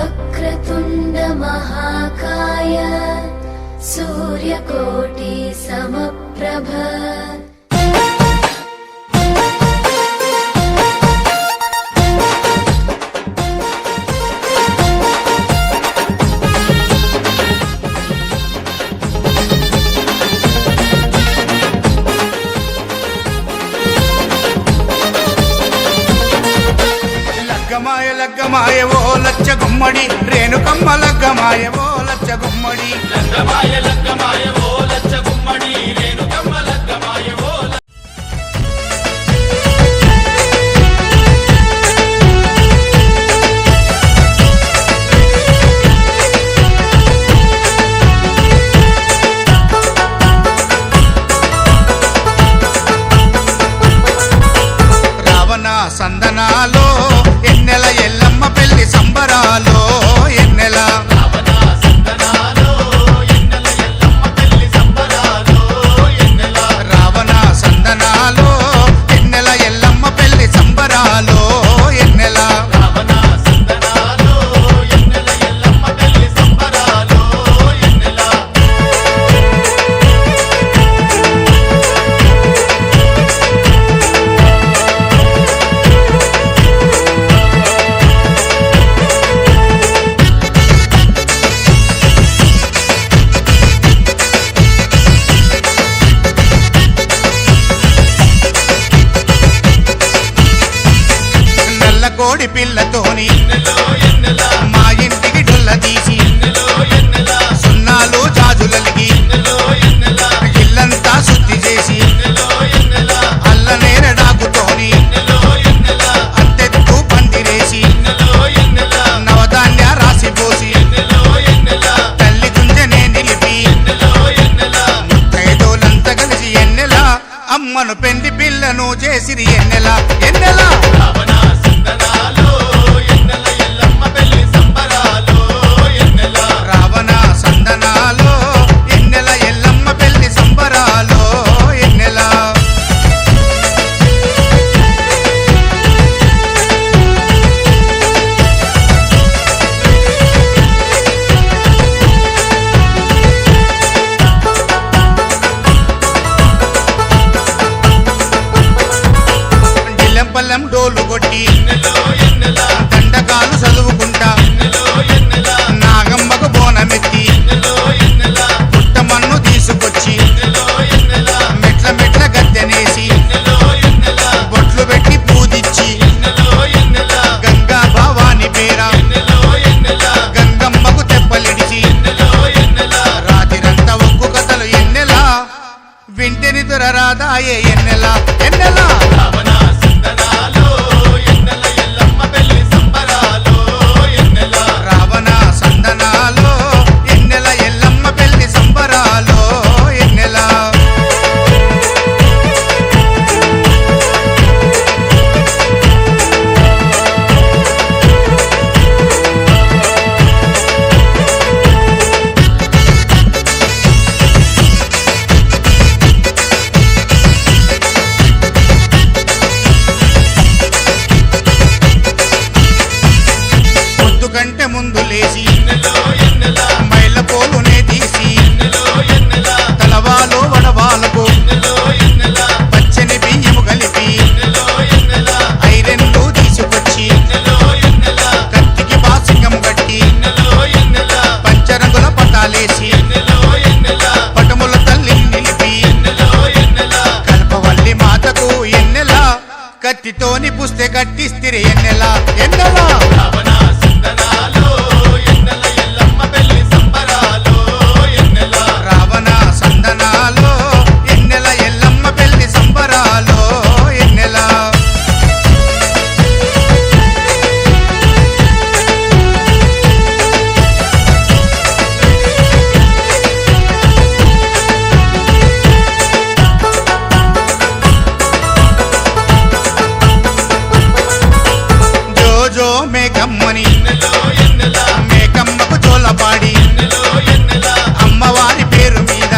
वक्रतुण्ड महाकाय सूर्यकोटि समप्रभ లగ్గమాయ ఓ లచ్చ గుమ్మడి రేణుకమ్మ లగ్గమాయ ఓ లచ్చ గుమ్మడి లగ్గమాయ ఓ లచ్చ గుమ్మడి రేణుకమ్మ లగ్గమాయ ఓ రావణ సందనాలో ఎన్నెల ఎల్లమ్మ పెళ్లి సంబరాలో ఎన్నెల రావణ సందనాలో ఎన్నెల ఎల్లమ్మ పెళ్లి సంబరాలో ఎన్నెల కోడి పిల్లతోని మా ఇంటికి డొల్ల తీసి సున్నాలు జాజులలిగి ఇల్లంతా శుద్ధి చేసి అల్ల నేరడాకుతోని అత్తెత్తు పందిరేసి నవధాన్య రాసి పోసి తల్లి గుంజనే నిలిపి ముత్తైదోలంతా కలిసి ఎన్నెల అమ్మను పెండి పిల్లను చేసిరి ఎన్నెల ఎన్నెల రావణ సందనాలో ఎన్నెల ఎల్లమ్మ పెళ్లి సంబరాలో ఎన్నెల జిల్లెంపల్లెం డోలు కొట్టి దండకాలు చదువుకుంటా నాగమ్మకు బోనమెత్తి పుట్టమన్ను తీసుకొచ్చి మెట్ల మెట్ల గద్దెనేసి బొట్లు పెట్టి పూజిచ్చి గంగా భవాని పేర గంగమ్మకు తెప్పలిడిచి రాతిరంతా ఒక్కు కథలు ఎన్నెల వింటెని దొరరాదాయే ఎన్నెల ఎన్నెల రావణ సందనాలో ఎన్నెల ఎల్లమ్మ పెళ్లి సంబరాలో ఎన్నెల పొద్దు కంటే ముందు లేచి మైళ్ళ పోలునే తీసి తలవాలో వడవాలకు పచ్చని బియ్యము కలిపి ఐరన్లు తీసుకొచ్చి కత్తికి బాసింగము కట్టి పంచరంగుల పటాలేసి పటముల తల్లిని నిలిపి కల్పవల్లి మాతకు ఎన్నెల కత్తితోని పుస్తే కట్టిస్తిరి ఎన్నెల ఎన్నెల రావణ సందనాలో ఎన్నెల ఎల్లమ్మ పెళ్లి సంబరాలో ఎన్నెల జోజో మేకమ్మని మేకమ్మకు జోలపాడి అమ్మవారి పేరు మీద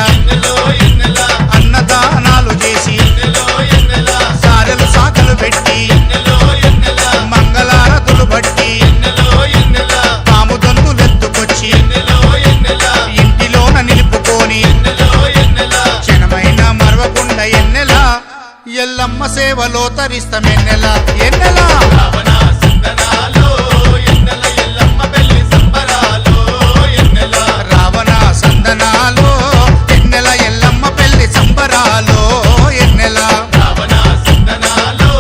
అన్నదానాలు చేసి సారెలు సాకలు పెట్టి మంగళారతులు బట్టి పాము సేవలో తరిస్తాం ఎన్నెల ఎన్నెల రావణ సందనాలో ఎన్నెల ఎల్లమ్మ పెళ్లి సంబరాలో ఎన్నెల రావణ సందనాలో ఎన్నెల ఎల్లమ్మ పెళ్లి సంబరాలో ఎన్నెల రావణ సందనాలో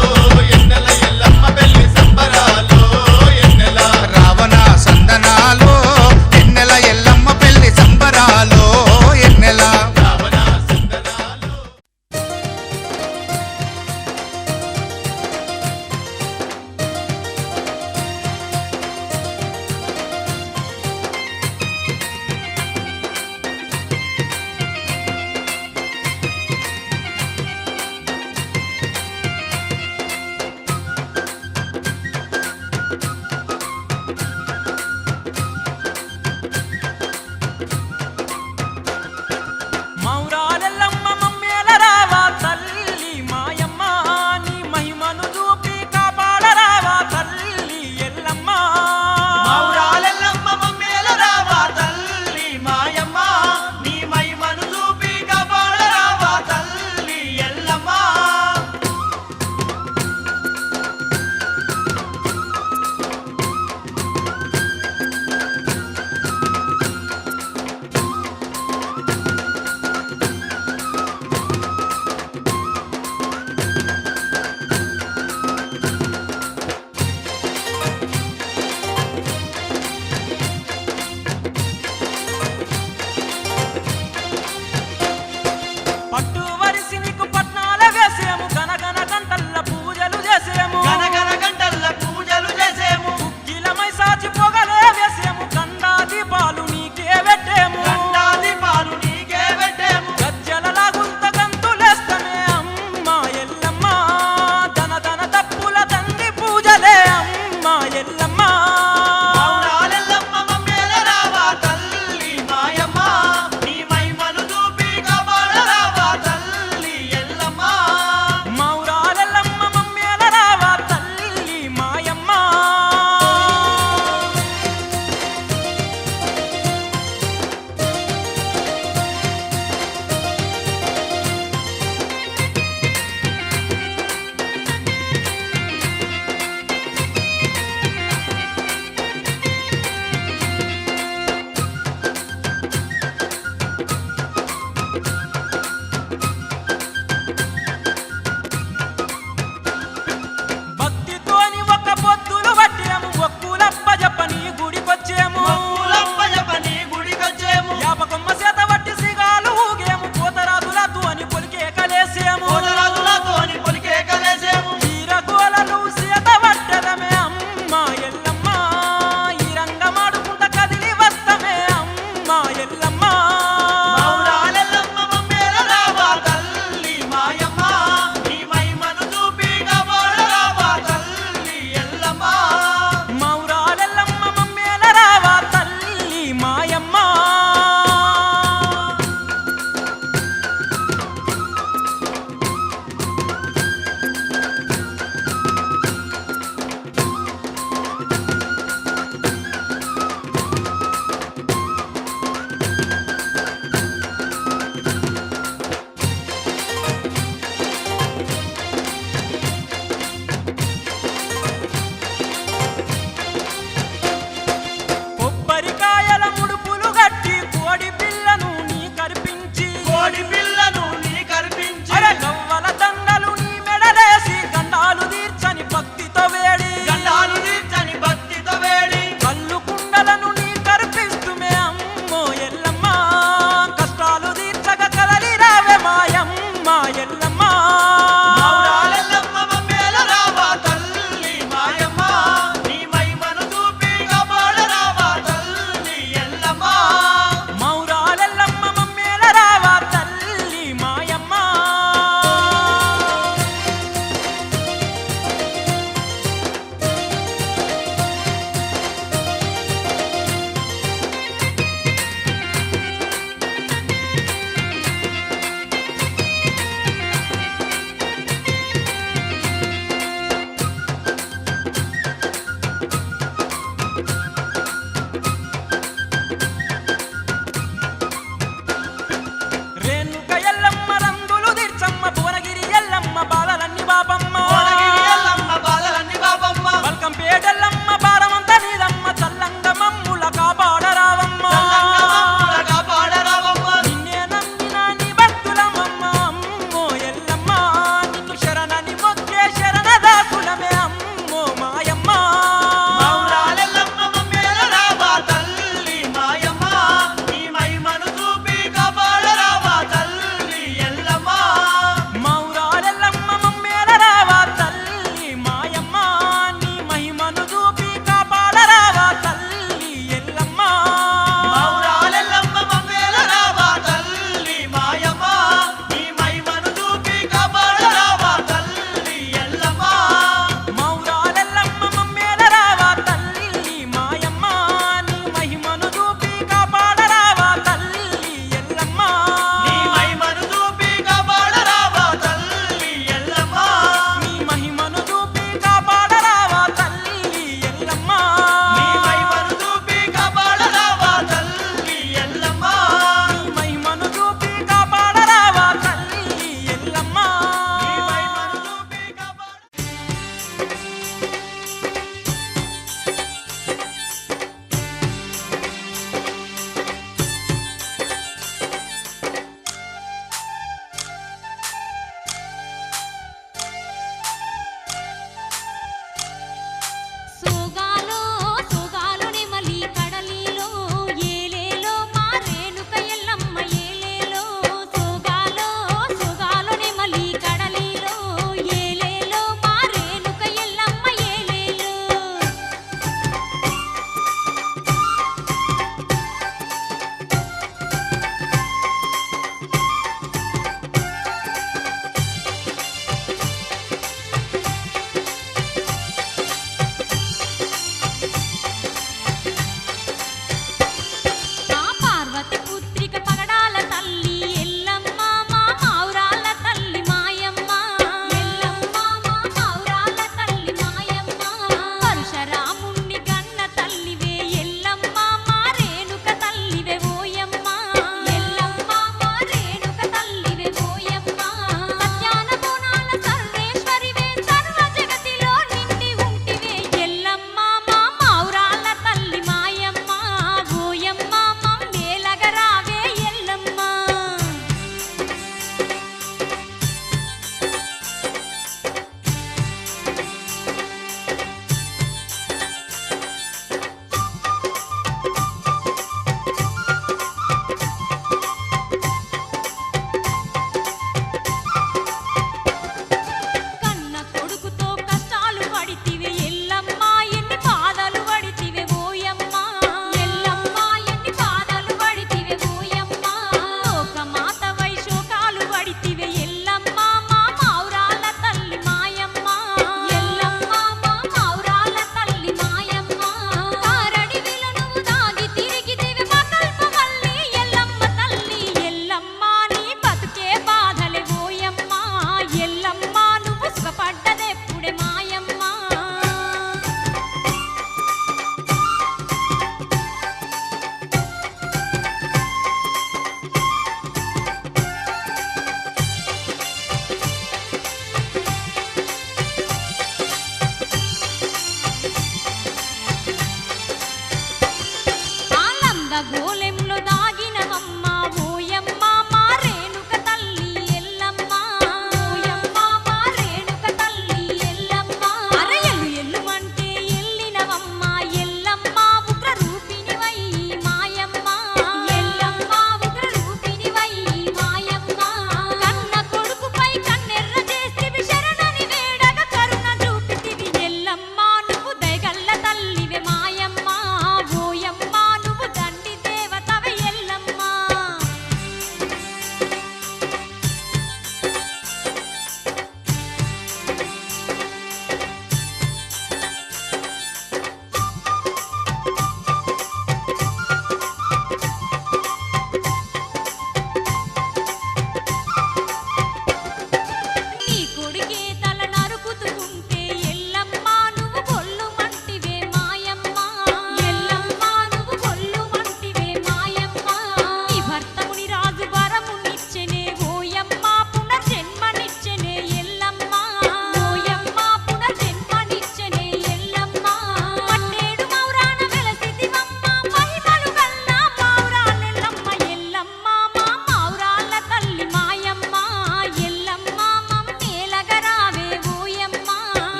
ఎన్నెల ఎల్లమ్మ పెళ్లి సంబరాలో ఎన్నెల రావణ సందనాలో ఎన్నెల ఎల్లమ్మ పెళ్లి సంబరాలో ఎన్నెల రావణ సందనాలో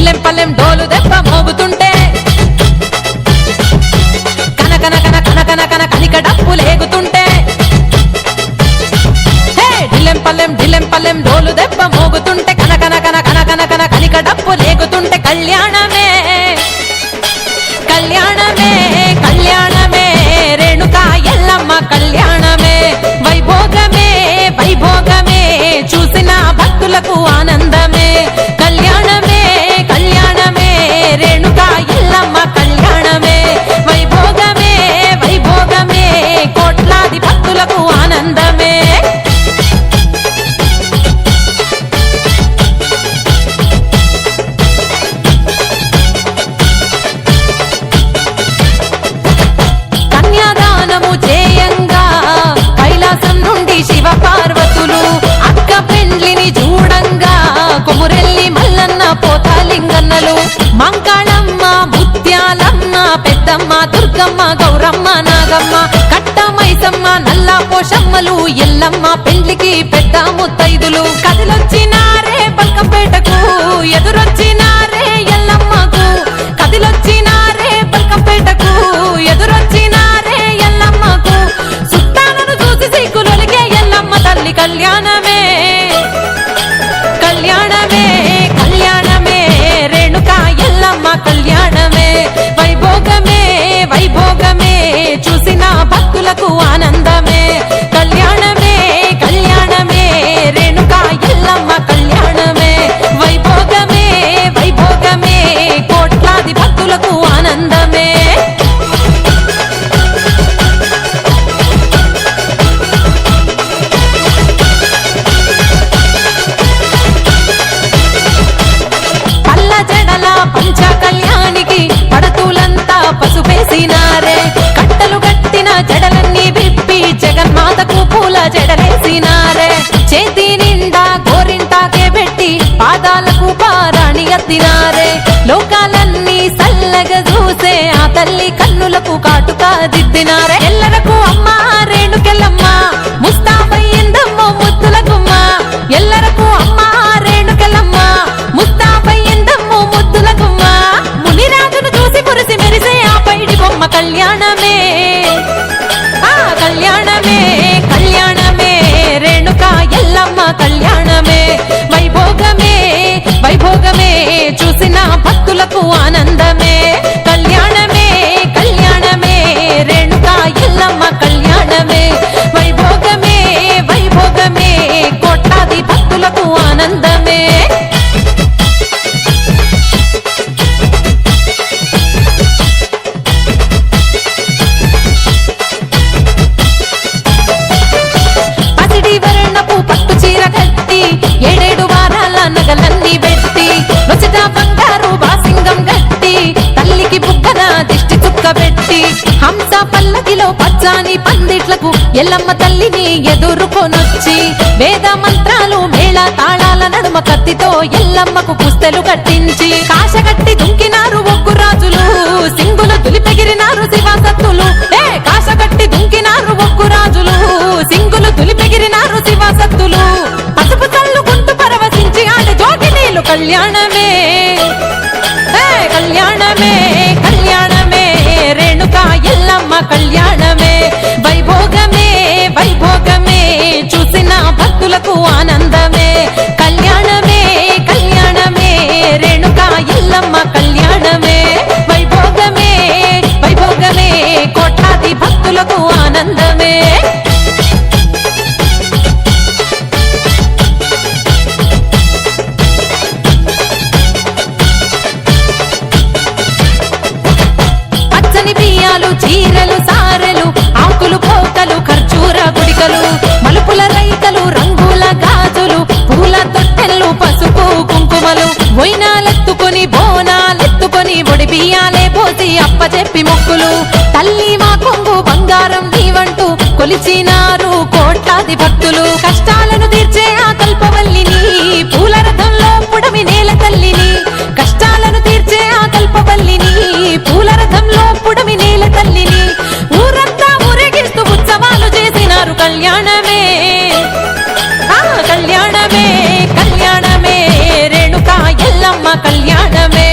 ఢిల్లెం పల్లెం డోలు దెబ్బ మోగుతుంటే కన కన కన కన కన కన కనిక డప్పు లేగుతుంటే ఢిల్లెం పల్లెం డోలు దెబ్బ మోగుతుంటే కన కన కన కన కన కన కనిక డప్పు లేగుతుంటే కళ్యాణమే కళ్యాణమే కళ్యాణమే రేణుకా ఎల్లమ్మ కళ్యాణమే వైభోగమే వైభోగమే చూసిన భక్తులకు ఆనందమే కళ్యాణమే కళ్యాణమే రేణుకా ఎల్లమ్మ కళ్యాణమే వైభోగమే వైభోగమే కోట్లాది భక్తులకు ఆనందమే కన్యాదానము చేయంగా కైలాసం నుండి శివ పార్వతులు అక్క పెండ్లిని చూడంగా కొమురెల్లి మల్లన్న పోతాలింగన్నలు మంకాళమ్మ ముత్యాలమ్మ పెద్దమ్మ దుర్గమ్మ గౌరమ్మ నాగమ్మ కట్టమైసమ్మ నల్లా పోషమ్మలు ఎల్లమ్మ పెండ్లికి పెద్ద ముత్తైదులు కదిలొచ్చినారే బల్కంపేటకు ఎదురొచ్చినారే ఎల్లమ్మకు కదిలొచ్చినారే బల్కంపేటకు ఎదురొచ్చినారే ఎల్లమ్మకు సుట్టాలను చూసి సిగ్గులొలిగే ఎల్లమ్మ తల్లి కళ్యాణమే కళ్యాణమే కళ్యాణమే రేణుకా ఎల్లమ్మ కళ్యాణమే వైభోగమే వైభోగమే చూసిన భక్తులకు ఆనందమే కళ్యాణమే కళ్యాణమే రేణుకా ఎల్లమ్మ కళ్యాణమే వైభోగమే వైభోగమే కోట్లాది భక్తులకు ఆనందమే పల్ల జడల పంచ కళ్యాణికి పడతులంతా పసుపేసినారే కట్టలు కట్టిన జడలన్నీ విప్పి జగన్మాతకు పూల జడలేసినారే చేతి నిండా గోరింటాకే పెట్టి పాదాలకు పారాణి ఎత్తినారే లోకాలన్నీ సల్లగా చూసే ఆ తల్లి కన్నులకు కాటుకా దిద్దినారే ఎల్లరకు అమ్మ రేణుకెల్లమ్మ ముస్తాబయ్యిందమ్మో ముద్దుల గుమ్మ ఎల్లరకు అమ్మ రేణుకెల్లమ్మ ముస్తాబయ్యిందమ్మో ముద్దుల గుమ్మ మునిరాజును చూసి మురిసి మెరిసే ఆ పైడి బొమ్మ కళ్యాణమే ఆ కళ్యాణమే కళ్యాణమే రేణుకా ఎల్లమ్మ కళ్యాణమే వైభోగమే వైభోగమే చూసిన భక్తులకు ఆనందమే కళ్యాణమే కళ్యాణమే రేణుకా ఎల్లమ్మ కళ్యాణమే వైభోగమే వైభోగమే కోట్లాది భక్తులకు ఆనందమే పసిడి వర్ణపు పట్టు చీర కట్టి 7 వారాల నగలన్నీ పెట్టి వసిట బంగారు బాసింగం గట్టి తల్లికి బుగ్గన దిష్టి చుక్క పెట్టి హంస పల్లకిలో పచ్చాని పందిట్లకు ఎల్లమ్మ తల్లిని ఎదుర్కొనొచ్చి వేద మంత్రాలు మేళ తాళాల నడుమ కత్తితో ఎల్లమ్మకు పుస్తెలు కట్టించి కాశగట్టి దుంకినారు ఒగ్గు రాజులు సింగులు తులిపెగిరినారు శివాసత్తులు కాశగట్టి దుంకినారు ఒగ్గు రాజులు సింగులు తులిపెగిరినారు శివాసత్తులు పసుపు చల్లు గుంటు పరవశించి ఆడ జోగి నీళ్ళు కళ్యాణమే కళ్యాణమే కళ్యాణమే రేణుకా ఎల్లమ్మ కళ్యాణమే వైభోగమే వైభోగమే చూసిన భక్తులకు ఆనందమే కళ్యాణమే కళ్యాణమే రేణుకా ఎల్లమ్మ కళ్యాణమే వైభోగమే వైభోగమే కోట్లాది భక్తులకు ఆనందమే పచ్చని బియ్యాలు చీరలు సారెలు ఆకులు పోకలు ఖర్జూర గుడికలు మలుపుల రైకలు రంగుల గాజులు పూల తొట్టెలు పసుపు కుంకుమలు బోనాలెత్తుకొని ఒడి బియ్యాలే పోసి అప్పచెప్పి మొక్కులు తల్లి మా కొంగు బంగారం నీవంటూ కొలిచినారు కోట్లాది భక్తులు కష్టాలను తీర్చే ఆ కల్పవల్లిని పూల రథంలో పుడమి నేల తల్లిని కష్టాలను తీర్చే ఆ కల్పవల్లిని పూల రథంలో పుడమి నేల తల్లిని ఊరంతా ఊరేగిస్తూ ఉత్సవాలు చేసినారు కళ్యాణమే కళ్యాణమే కళ్యాణమే రేణుకా ఎల్లమ్మ కళ్యాణమే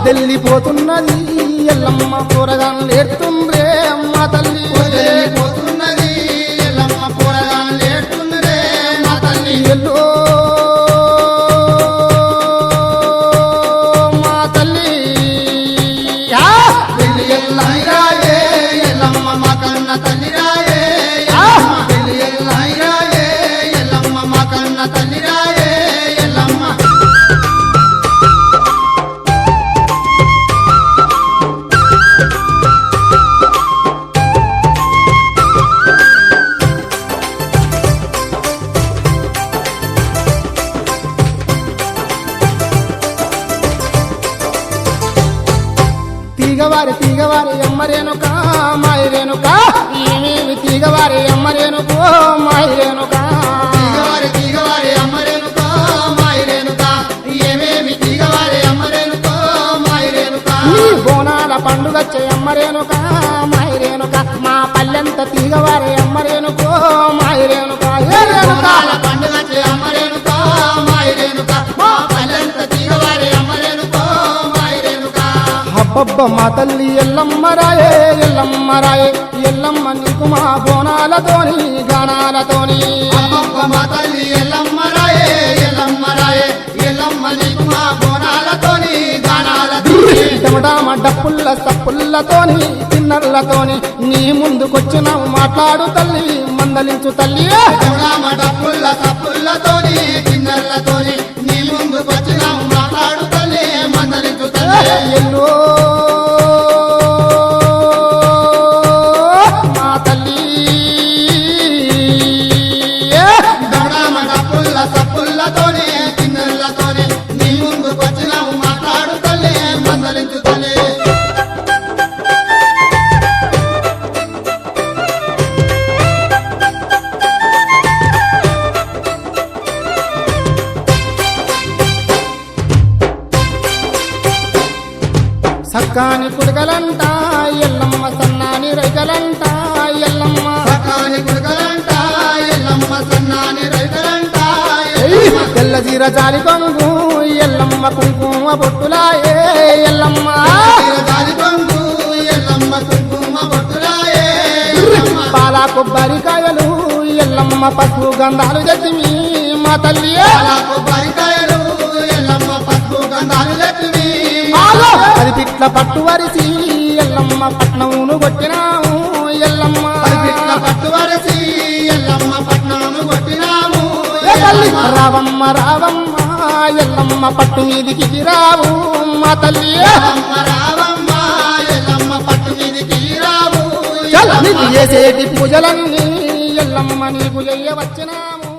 పొద్దెల్లిపోతున్నది ఎల్లమ్మ కూరగాయలు ఏడుతుండ్రే మా తల్లి పోతున్నది ఎల్లమ్మ పోరగాలు ఏడుతుందిరే మా తల్లి ఎల్లో మా తల్లి పెళ్లి ఎల్లయ్యాయే ఎల్లమ్మ మా కన్న తల్లి రాయే పెళ్లి ఎల్లయ్యాయే ఎల్లమ్మ మా కన్న తల్లి రాయే ఎల్లమ్మ తీగవారి అమ్మరేనుక మాయరేనుక ఏమేమి తీగవారి అమ్మరేనుకో మాయరేనుక తీగవారి అమ్మరేనుకో మాయరేనుక ఏమేమి తీగవారి అమ్మరేనుకో మాయరేనుక నీ బోనాల పండుగచ్చే అమ్మరేనుక మాయరేనుక మా పల్లెంత తీగవారి అమ్మరేనుకో మాయరేనుక బోనాల పండుగ అమ్మరేనుకో మాయరేనుక మా పల్లెంత తీగవారి అమ్మరేనుకో మాయరేనుక అబ్బబ్బ మా తల్లి ఎల్లమ్మరాయే ఎల్లమ్మరాయే ఎల్లమ్మ నీకు మా బోనాలతోని గానాలతోని అమ్మమ్మ మా తల్లి ఎల్లమ్మ రాయే ఎల్లమ్మ రాయే ఎల్లమ్మ నీకు మా బోనాలతోని గానాలతోని చెమటామ డప్పుల్ల సప్పుల్లతోని తిన్నర్లతోని నీ ముందుకొచ్చినావు మాట్లాడు తల్లి మందలించు తల్లి రామ డప్పుల్ల తప్పుల్లతోని కిన్నెలతోని నీ ముందుకొచ్చినాము మాట్లాడు తల్లి మందలించు తల్లి ఎల్లో మా తల్లి రామ డప్పుల్ల తప్పుల్లతోని కిన్నెలతోని నీ ముందుకొచ్చినాము మాట్లాడు తల్లి మందలించు తల్లి సక్కాని కుడకలంట ఎల్లమ్మ సన్నాని రైకలంట ఎల్లమ్మ సకాని కుడుకలంట ఎల్లమ్మ సన్నాని రైతులంట తెల్ల జీర జాలి కొంగు ఎల్లమ్మ కుంకుమ బొట్టులాయే ఎల్లమ్మ దాని కొంగు ఎల్లమ్మ కుంకుమ బొట్టులాయే ఎల్లమ్మ పాల కొబ్బరికాయలు ఎల్లమ్మ పసుపు గంధాలు తెచ్చిమి మా తల్లి అలా కొబ్బరికాయలు ఎల్లమ్మ పసుపు గంధాలు లక్ష్మి అది పిట్ల పట్టు వరిసి ఎల్లమ్మ పట్నమును కొట్టినాము ఎల్లమ్మ పిట్ల పట్టు వరసి ఎల్లమ్మ పట్నాము కొట్టినాము ఏ తల్లి రావమ్మ రావమ్మ ఎల్లమ్మ పట్టు మీదికి రావు మా తల్లి ఎల్లమ్మ రావమ్మ ఎల్లమ్మ పట్టు మీదికి రావు చల్ నీకు చేసేటి పూజలన్నీ ఎల్లమ్మ నీకు చెయ్యవచ్చినాము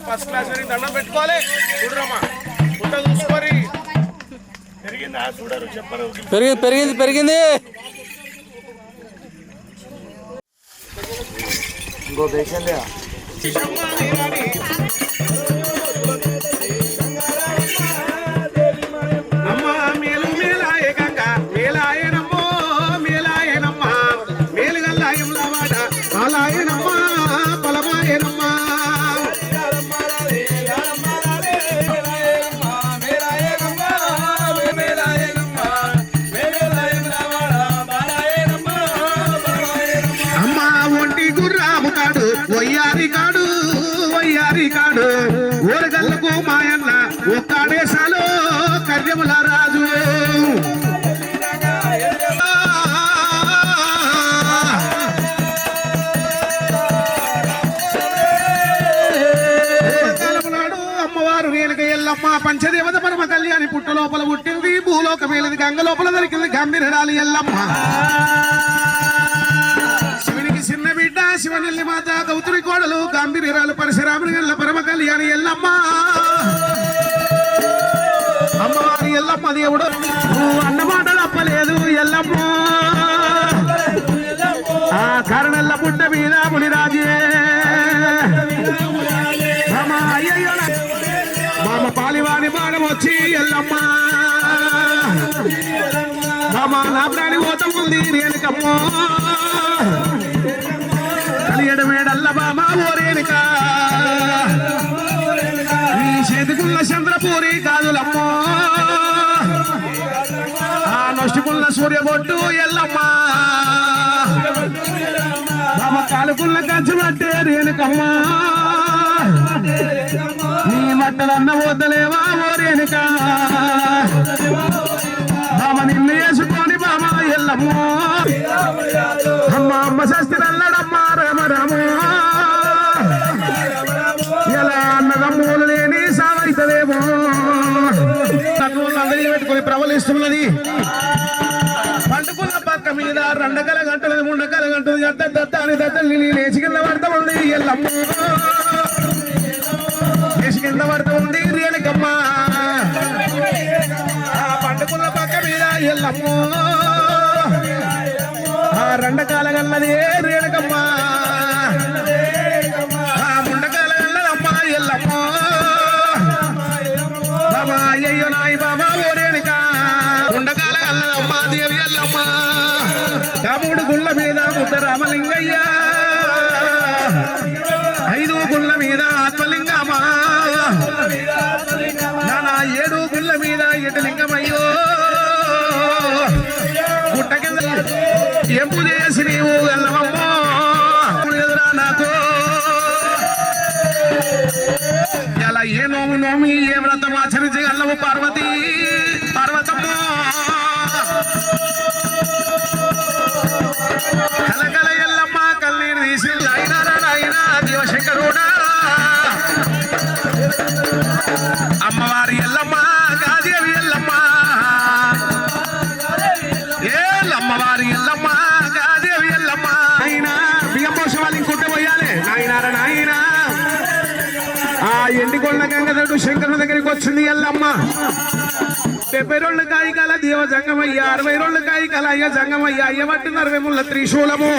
ఫస్ట్ క్లాస్ వరకు దండం పెట్టుకోవాలి. చూడరమ్మా పుట్ట చూసుకొని పెరిగిందా చూడరు చెప్పరు. పెరిగింది ఇంకో పేషెంట్ అమ్మా మేలు మేలాయ గంగ మేలాయనమ్మో మేలాయనమ్మ మేలుగల్లాయంలా వాడ పాలాయనమ్మ పలమాయనమ్మ అమ్మ ఒంటి గుర్రాము కాడు వయ్యారి కాడు ఊరగల్లకు మాయన్న ఒక్కడేసాలో కర్యముల రాజు అమ్మవారు రేణుక ఎల్లమ్మ పంచదేవత పరమ కళ్యాణి పుట్ట లోపల పుట్టింది భూలోక మేలది గంగ లోపల దొరికింది గంభీరాలి ఎల్లమ్మ శివునికి చిన్న బిడ్డ శివనల్లి మాత గౌతుడి కోడలు గంభీరాలు పరశురాముని గల్ల పరమ కళ్యాణి ఎల్లమ్మ అమ్మవారి ఎల్లమ్మ దేవుడు అన్నమాట తప్పలేదు ఎల్లమ్మ ఆ కరణల్ల పుట్ట మీద మునిరాజే అయ్యయ్యో మామ పాలివాణి బాణం వచ్చి ఎల్లమ్మ మామ నా ప్రాణి పోత ఉంది రేణుకమ్మ కలియడ మేడల్ల బామ ఓ రేణుక ఈ చేతికున్న చంద్రపూరి కాదులమ్మ ఆ నొష్టుకున్న సూర్యబొట్టు ఎల్లమ్మ బామ కాలుకున్న కంచు పట్టే రేణుకమ్మ నీ మట్టలన్న వద్దలేవా ఓ రేణుక బామ నిన్ను వేసుకొని బామ ఎల్లమ్మ అమ్మ శస్త్రల్లడమ్మ రామ రామ ఎలా అన్నదమ్ములు లేని సావైతదేమో అందరినీ పెట్టుకొని ప్రబలిస్తున్నది పండుకున్న పక్క మీద రెండకల గంటలు ముండకల గంటలు దత్తాని దత్తల్ని లేచి కింద పడతా ఉంది ఎల్లమ్మ లేచి కింద పడతా ఉంది రేణుకమ్మ పండుకున్న పక్క మీద ఎల్లమ్మ ఆ రెండకాల గన్నది రేణుకమ్మ ఆ ముండకాల గన్నదమ్మ ఎల్లమ్మ బాబా అయ్యయ్యో నాయి బాబా ఓ రేణుక ముండకాల గన్నదమ్మ దేవి ఎల్లమ్మ కాముడు గుళ్ళ మీద ముద్ద రామలింగయ్య 5 గుళ్ళ మీద ఆత్మలింగమ్మ నానా 7 గుళ్ళ మీద ఎటలింగమయ్యో గుట్ట కింద ఎంపు చేసి నీవు వెళ్ళవమ్మో ఎదురా నాకు ఎలా ఏ నోము నోమి ఏ వ్రతం ఆచరించగలవు పార్వతీ పార్వతమ్మో కలకల ఎల్లమ్మ కన్నీరు తీసి నాయనా శివశంకరుడా అమ్మవారి ఎల్లమ్మ గాదేవి ఎల్లమ్మ అమ్మవారి ఎల్లమ్మ గాదేవి ఎల్లమ్మ నాయనా బియ్యం పోషం వాళ్ళు ఇంకుంటే పోయాలి నాయనారా నాయనా ఆ ఎండికొండ గంగదడు శంకరుని దగ్గరికి వచ్చింది ఎల్లమ్మ 70 రోజుల కాయికాల దేవ జంగమయ్య 60 రోజుల కాయికాల అయ్య జంగమయ్య అయ్యబట్టిన 60 ముళ్ళ త్రిశూలము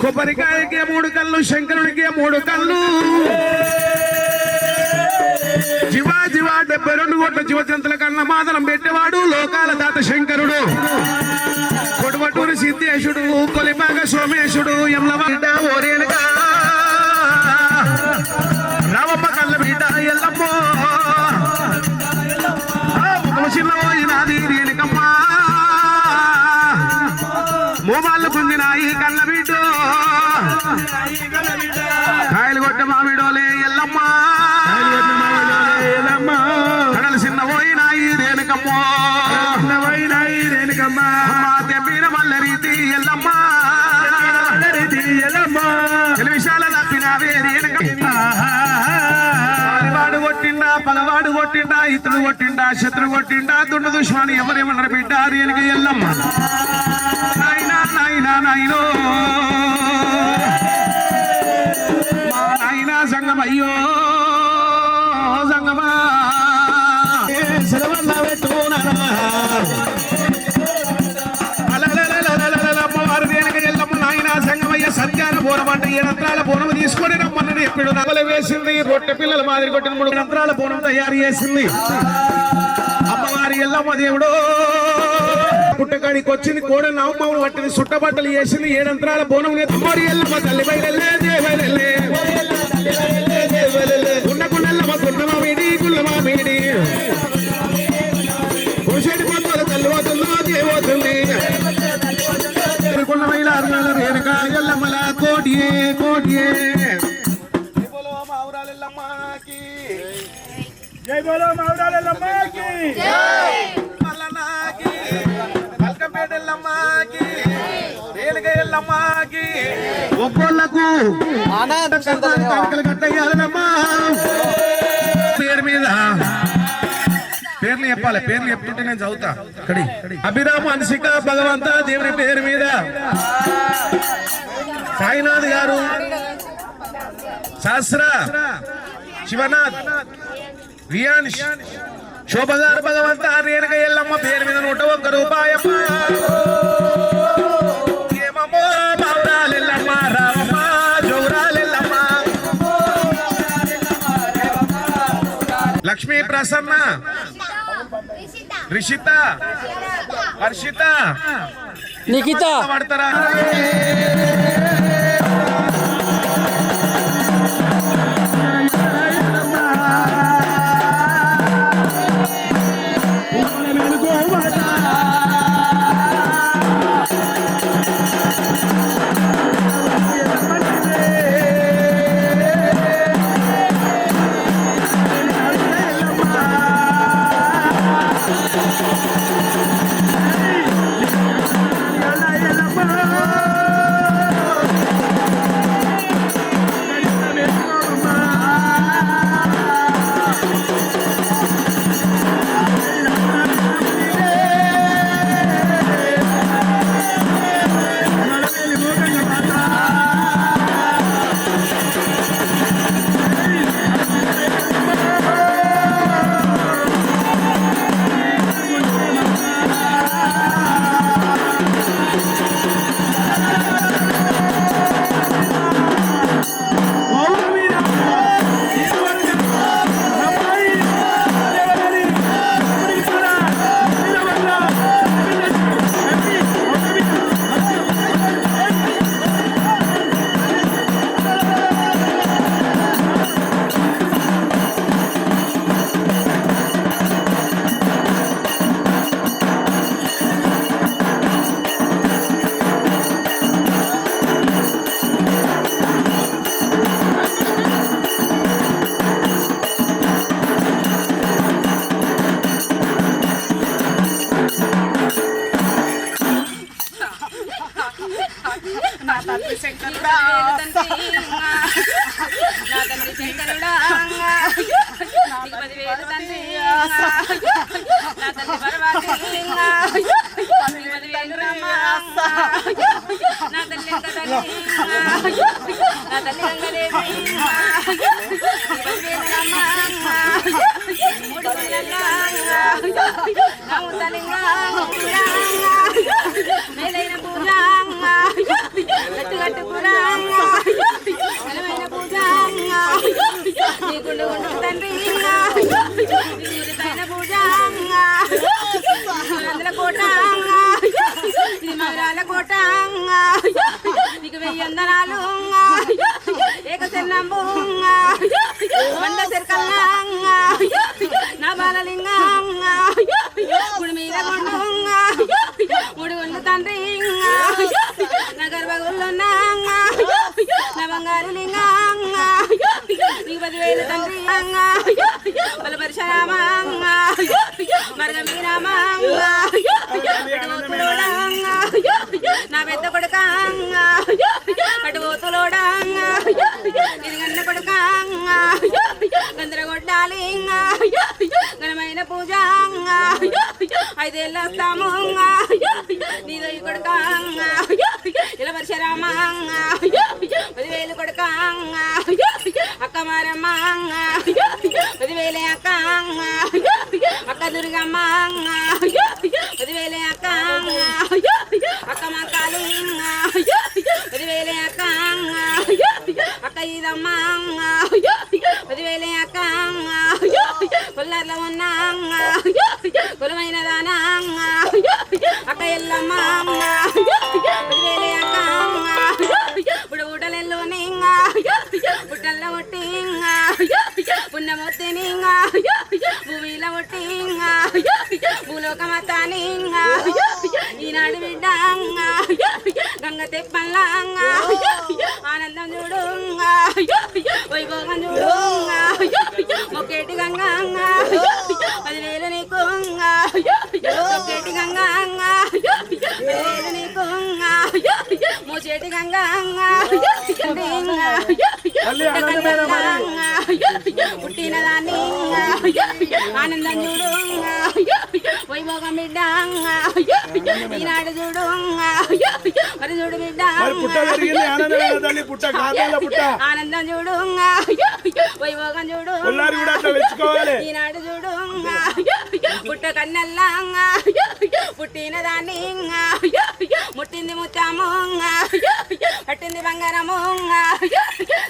కొబ్బరికాయకి 3 కళ్ళు శంకరునికి 3 కళ్ళు జీవా 72 కోట్ల జీవజంతుల కన్నా మాదనం పెట్టేవాడు లోకాల దాత శంకరుడు కొడువటూరి సిద్ధేశుడు కొలిపాక సోమేశుడు యమలవాడ ఓరేనుగా రామమ్మ కళ్ళ బిడ్డ ఎల్లమ్మ శోభాలు పొందినాయి కళ్ళ బిడ్డ కాయలు కొట్ట మామిడోలే ఎల్లమ్మ కడలు చిన్న పోయినాయి రేణుకమ్మో తెప్పిన వల్ల రీతి ఎల్లమ్మ విశాల తప్పినవే వాడు కొట్టిండా పగవాడు కొట్టిండా ఇతడు కొట్టిండా శత్రు కొట్టిండా దుండ దుష్మాని ఎవరేమన్నారు బిడ్డ రేణుక ఎల్లమ్మ నాయనా నాయనా నాయనో మా నాయనా సంగమయ్యో సంగమా సెలవల్ల పెట్టుకున్నారా సంధ్యాన బోనం అంటే 7 యంత్రాల బోనం తీసుకొని రమ్మని ఎప్పుడు నగలు వేసింది రొట్టె పిల్లల మాదిరి కొట్టిన 3 యంత్రాల బోనం తయారు చేసింది అమ్మవారి ఎల్లమ్మ దేవుడు పుట్టకాడికి వచ్చింది కోడ నవమ్మను పట్టింది సుట్టబట్టలు చేసింది 7 యంత్రాల బోనం అమ్మవారి ఎల్లమ్మ తల్లి బయలెల్లే దేవలెల్లే గున్నకున్నెల్లమ్మ గున్నమామిడి గుల్లమామిడి పురుషుడి పొద్దుల తల్లివతుల్లో దేవతుంది రేణుకా ఎల్లమ్మల కోటియే కోటియే జై బోలో మావురాలెల్లమ్మకి మల్లనాకి మల్కంపేట ఎల్లమ్మకి రేణుకా ఎల్లమ్మకి ఒక్కొల్లకు కట్టయ్యాలమ్మా పేరు మీద పేర్లు చెప్పాలి పేర్లు చెప్తుంటే నేను చదువుతా అభిరామ హన్సిక భగవంత దేవుని పేరు మీద సాయినాథ్ గారు శాస్త్ర శివనాథ్ రియాన్ష్ శోభ గారు భగవంత రేణుక ఎల్లమ్మ పేరు మీద 101 రూపాయమ్మ ఏమమ్మో మావురాలెల్లమ్మ రామమ్మ జౌరాలెల్లమ్మ లక్ష్మీ ప్రసన్న రిషిత హర్షిత నిఖిత పడతారా తండ్రి బల పరశురామ మరగమీరామ నా పెద్ద కొడుక అటుపోతులోడా ఇది గన్న కొడుక గందరగొడ్డాలి ఘనమైన పూజ 5 ఏళ్ళు వస్తాము నీదో ఈ కొడుక ఇలా పరశురామ 10,000 కొడుక అక్క మారమ్మ 10,000 అక్క అక్క దుర్గమ్మ 10,000 అక్క అక్క మకాలి 10,000 అక్క అక్క ఇదమ్మ 10,000 అక్క కొల్లార్లో ఉన్న కులమైన దానా అక్క ఎల్లమ్మ 10,000 అక్క బుడబుటలెల్లోని బుట్టల్లో ఒట్టి పున్నమొత్తిని భూమిలో ఒట్టి భూలోకమతాని ఈనాడు బిడ్డ గంగ తెప్పల్లా ఆనందం చూడు వైభోగం చూడు మొక్కేటి గంగ 10,000 నీకు మొక్కేటి గంగ 10,000 నీకు మోసేటి గంగ పుట్టిన దాన్ని ఆనందం చూడు వైభోగం బిడ్డ ఈనాడు చూడు మరి చూడు బిడ్డ ఆనందం చూడు వైభోగం చూడు ఈనాడు చూడు పుట్ట కన్నల్లా పుట్టిన దాన్ని ముట్టింది ముత్తాము పట్టింది బంగారము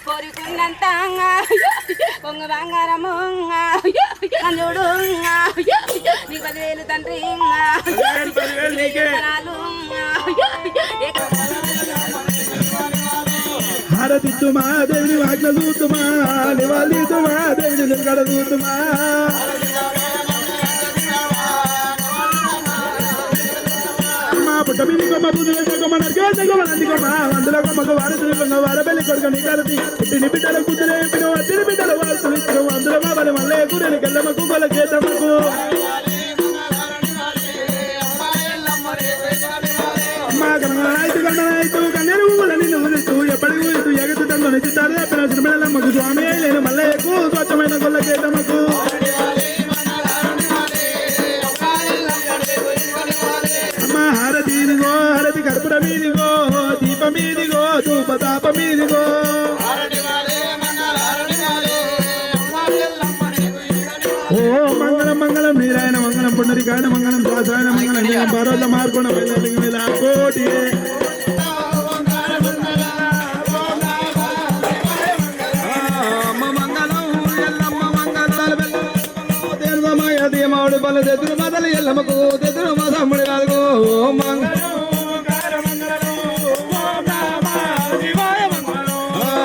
కోరుకున్నంత కొంగ బంగారము చూడు నీ 10,000 తండ్రి హారతిత్తుమా దేవుని వాగ్న చూతుమా నివాళితుమా దేవుని నిలకడ చూతుమా పుట్ట మీద కొమ్మ బుద్ధుల కొమ్మ నరికేసే కొమ్మ నంది కొమ్మ అందులో కొమ్మకు వారసులు కొమ్మ వారబెల్లి కొడుకు నికారతి పుట్టిని బిడ్డల కూతురు ఎంపిన అత్తిని బిడ్డల వారసులు ఇచ్చిన అందులో బాబలి మల్లె కూరని గెల్లమ్మకు గొల చేతమ్మకు అమ్మా గణనాయితు గణనాయితు కన్నెరు ఊల నిన్ను ఊరిస్తూ ఎప్పటికి ఊరిస్తూ ఎగతు తండ్రి చిత్తారు చెప్పిన శ్రీమలమ్మకు స్వామి లేని మల్లయ్యకు స్వచ్ఛమైన గొల్ల చేతమ్మకు హారతి కర్పూర మీదిగో దీప మీదిగో ధూపతాప మీదిగో ఓ మంగళం మంగళం నీరాయణ మంగళం పుండరికాయన మంగళం దాసాయన మంగళం పరోజ మార్కొండ కోటి మామిడి పళ్ళు తెదురు మదలు ఎల్లమ్మకు తెదురు మదమ్ముడి కాదుగో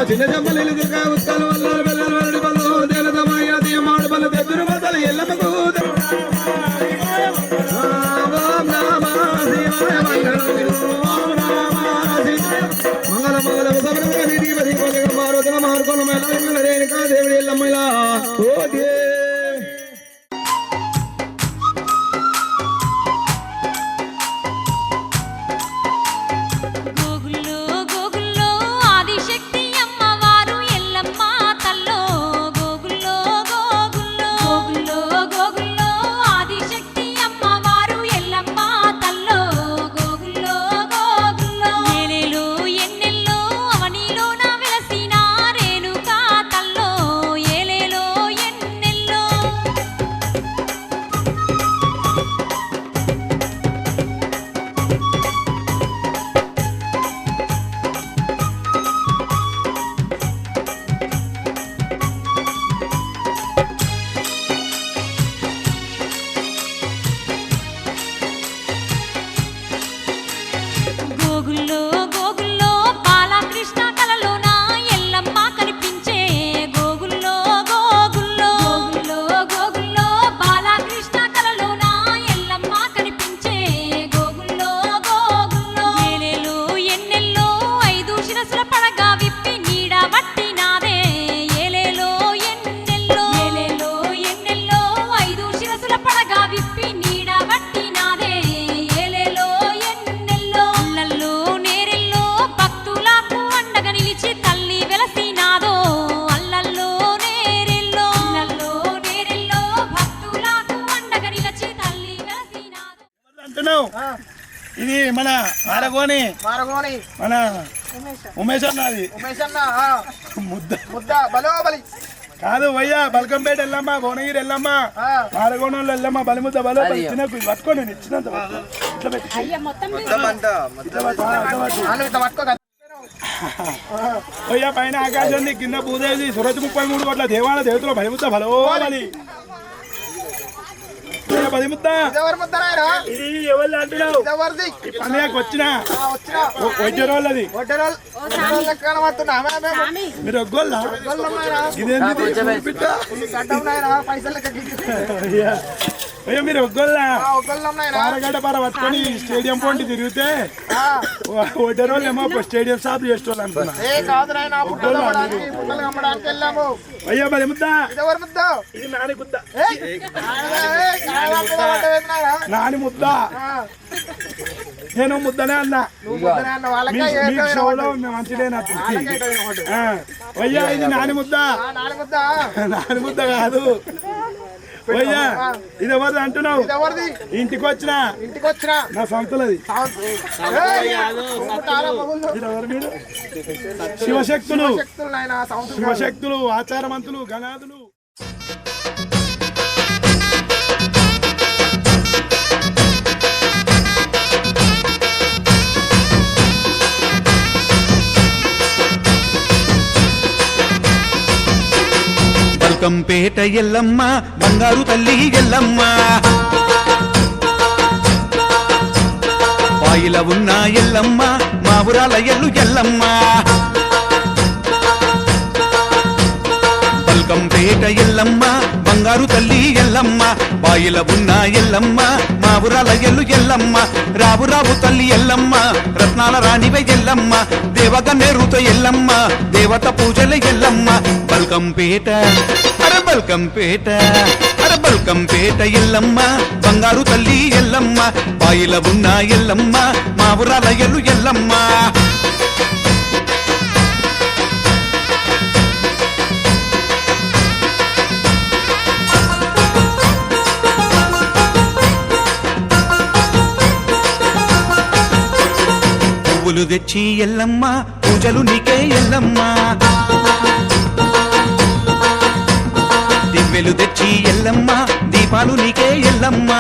చిన్న జమ్మలు దుర్గా ఉత్కాలు వల్లాలు బెల్లలు వరడి పళ్ళు దేలదమయ్య దీయ మామిడి పళ్ళు తెదురు మదలు ఎల్లమ్మకు మంగళ మంగళ సబరమణి దీపది మారుతన మార్కొన మేళ రేణుకా దేవుడి ఎల్లమ్మలా ఓకే ఎన్నెల్లో అంటున్నావు ఇది మన మారగోని మన ఉమేష్ అన్నది ముద్ద బలోబలి కాదు భయ్యా బల్కంపేట వెళ్ళమ్మా భువనగిరి వెళ్ళమ్మా మారగోణంలో వెళ్ళమ్మా బలిముద్ద బలోబలి తినకు ఇది పట్టుకో నేను ఇచ్చినంత ఇట్లా పెట్టి భయ్యా పైన ఆకాశం ఉంది కింద భూదేవి సురతి 33 కోట్ల దేవాల దేవతల బలిముద్ద బలోబలి బలిముద్ద ఇది ఎవరు అంటున్నావు పండుగకి వచ్చినా ఒడ్డరోళ్ళది మీరు ఒగ్గోళ్ళ ఇదేంటి అయ్యో మీరు ఒగ్గోళ్ళ పారగడ్డ పార పట్టుకొని స్టేడియం పోంటి తిరిగితే ఒడ్డరోళ్ళు ఏమో స్టేడియం షాప్ చేసేవాళ్ళు అనుకున్నా అయ్యో బలిముద్ద ఇది నాని ముద్ద నాని ముద్ద నేను ముద్దనే అన్నా షోలో మంచిదేనా అయ్యా ఇది నాని ముద్ద నాని ముద్ద కాదు అయ్యా ఇది ఎవరిది అంటున్నావు ఇంటికి వచ్చినా నా సొంతలది శివశక్తులు శివశక్తులు ఆచారవంతులు గణాదులు బల్కంపేట ఎల్లమ్మ బంగారు తల్లి ఎల్లమ్మ పాయిల ఉన్న ఎల్లమ్మ మా ఊరాల ఎల్లు ఎల్లమ్మ బల్కంపేట ఎల్లమ్మ బంగారు తల్లి ఎల్లమ్మ పాయిల ఉన్న ఎల్లమ్మ మా ఊరాల ఎల్లు ఎల్లమ్మ రావు రావు తల్లి ఎల్లమ్మ రత్నాల రాణివే ఎల్లమ్మ దేవగన్నేరుతో ఎల్లమ్మ దేవత పూజల ఎల్లమ్మ బల్కంపేట అరే బల్కంపేట అరే బల్కంపేట ఎల్లమ్మ బంగారు తల్లి ఎల్లమ్మ పాయిల ఉన్న ఎల్లమ్మ మా ఊరాల ఎల్లు ఎల్లమ్మ పువ్వులు తెచ్చి ఎల్లమ్మ పూజలు నీకే ఎల్లమ్మ దివ్వెలు తెచ్చి ఎల్లమ్మ దీపాలు నీకే ఎల్లమ్మ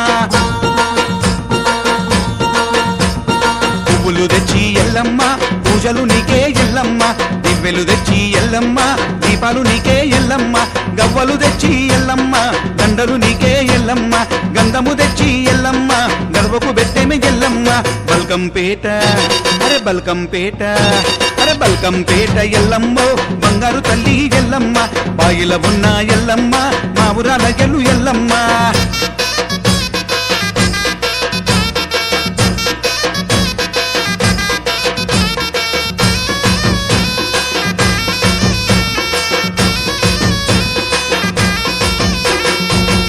పువ్వులు తెచ్చి ఎల్లమ్మ పూజలు నీకే ఎల్లమ్మ దివ్వెలు తెచ్చి ఎల్లమ్మ దీపాలు నీకే ఎల్లమ్మ గవ్వలు తెచ్చి ఎల్లమ్మ దండలు నీకే ఎల్లమ్మ గంధము తెచ్చి ఎల్లమ్మ గర్వకు బెట్టెమె ఎల్లమ్మ బల్కంపేట అరే బల్కంపేట అరే బల్కంపేట ఎల్లమ్మో బంగారు తల్లి ఎల్లమ్మ బాయిల ఉన్న ఎల్లమ్మ మా ఊరాల ఎల్లు ఎల్లమ్మ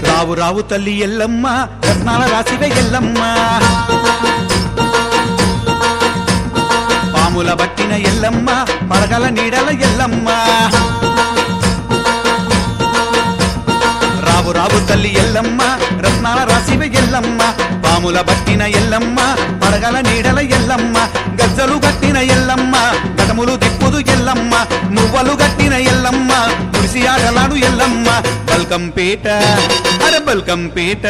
రావు రావు తల్లి ఎల్లమ్మ రత్నాల రాసివే ఎల్లమ్మ పాముల బట్టిన ఎల్లమ్మ పడగల నీడల ఎల్లమ్మ రావు రావు తల్లి ఎల్లమ్మ రత్నాల రాసివే ఎల్లమ్మ పాముల బట్టిన ఎల్లమ్మ పడగల నీడల ఎల్లమ్మ గజ్జలు గట్టిన ఎల్లమ్మ గటములు దిప్పుదు ఎల్లమ్మ మువ్వలు గట్టిన ఎల్లమ్మ మురిసి ఆటలాడు ఎల్లమ్మ బల్కంపేట అరే బల్కంపేట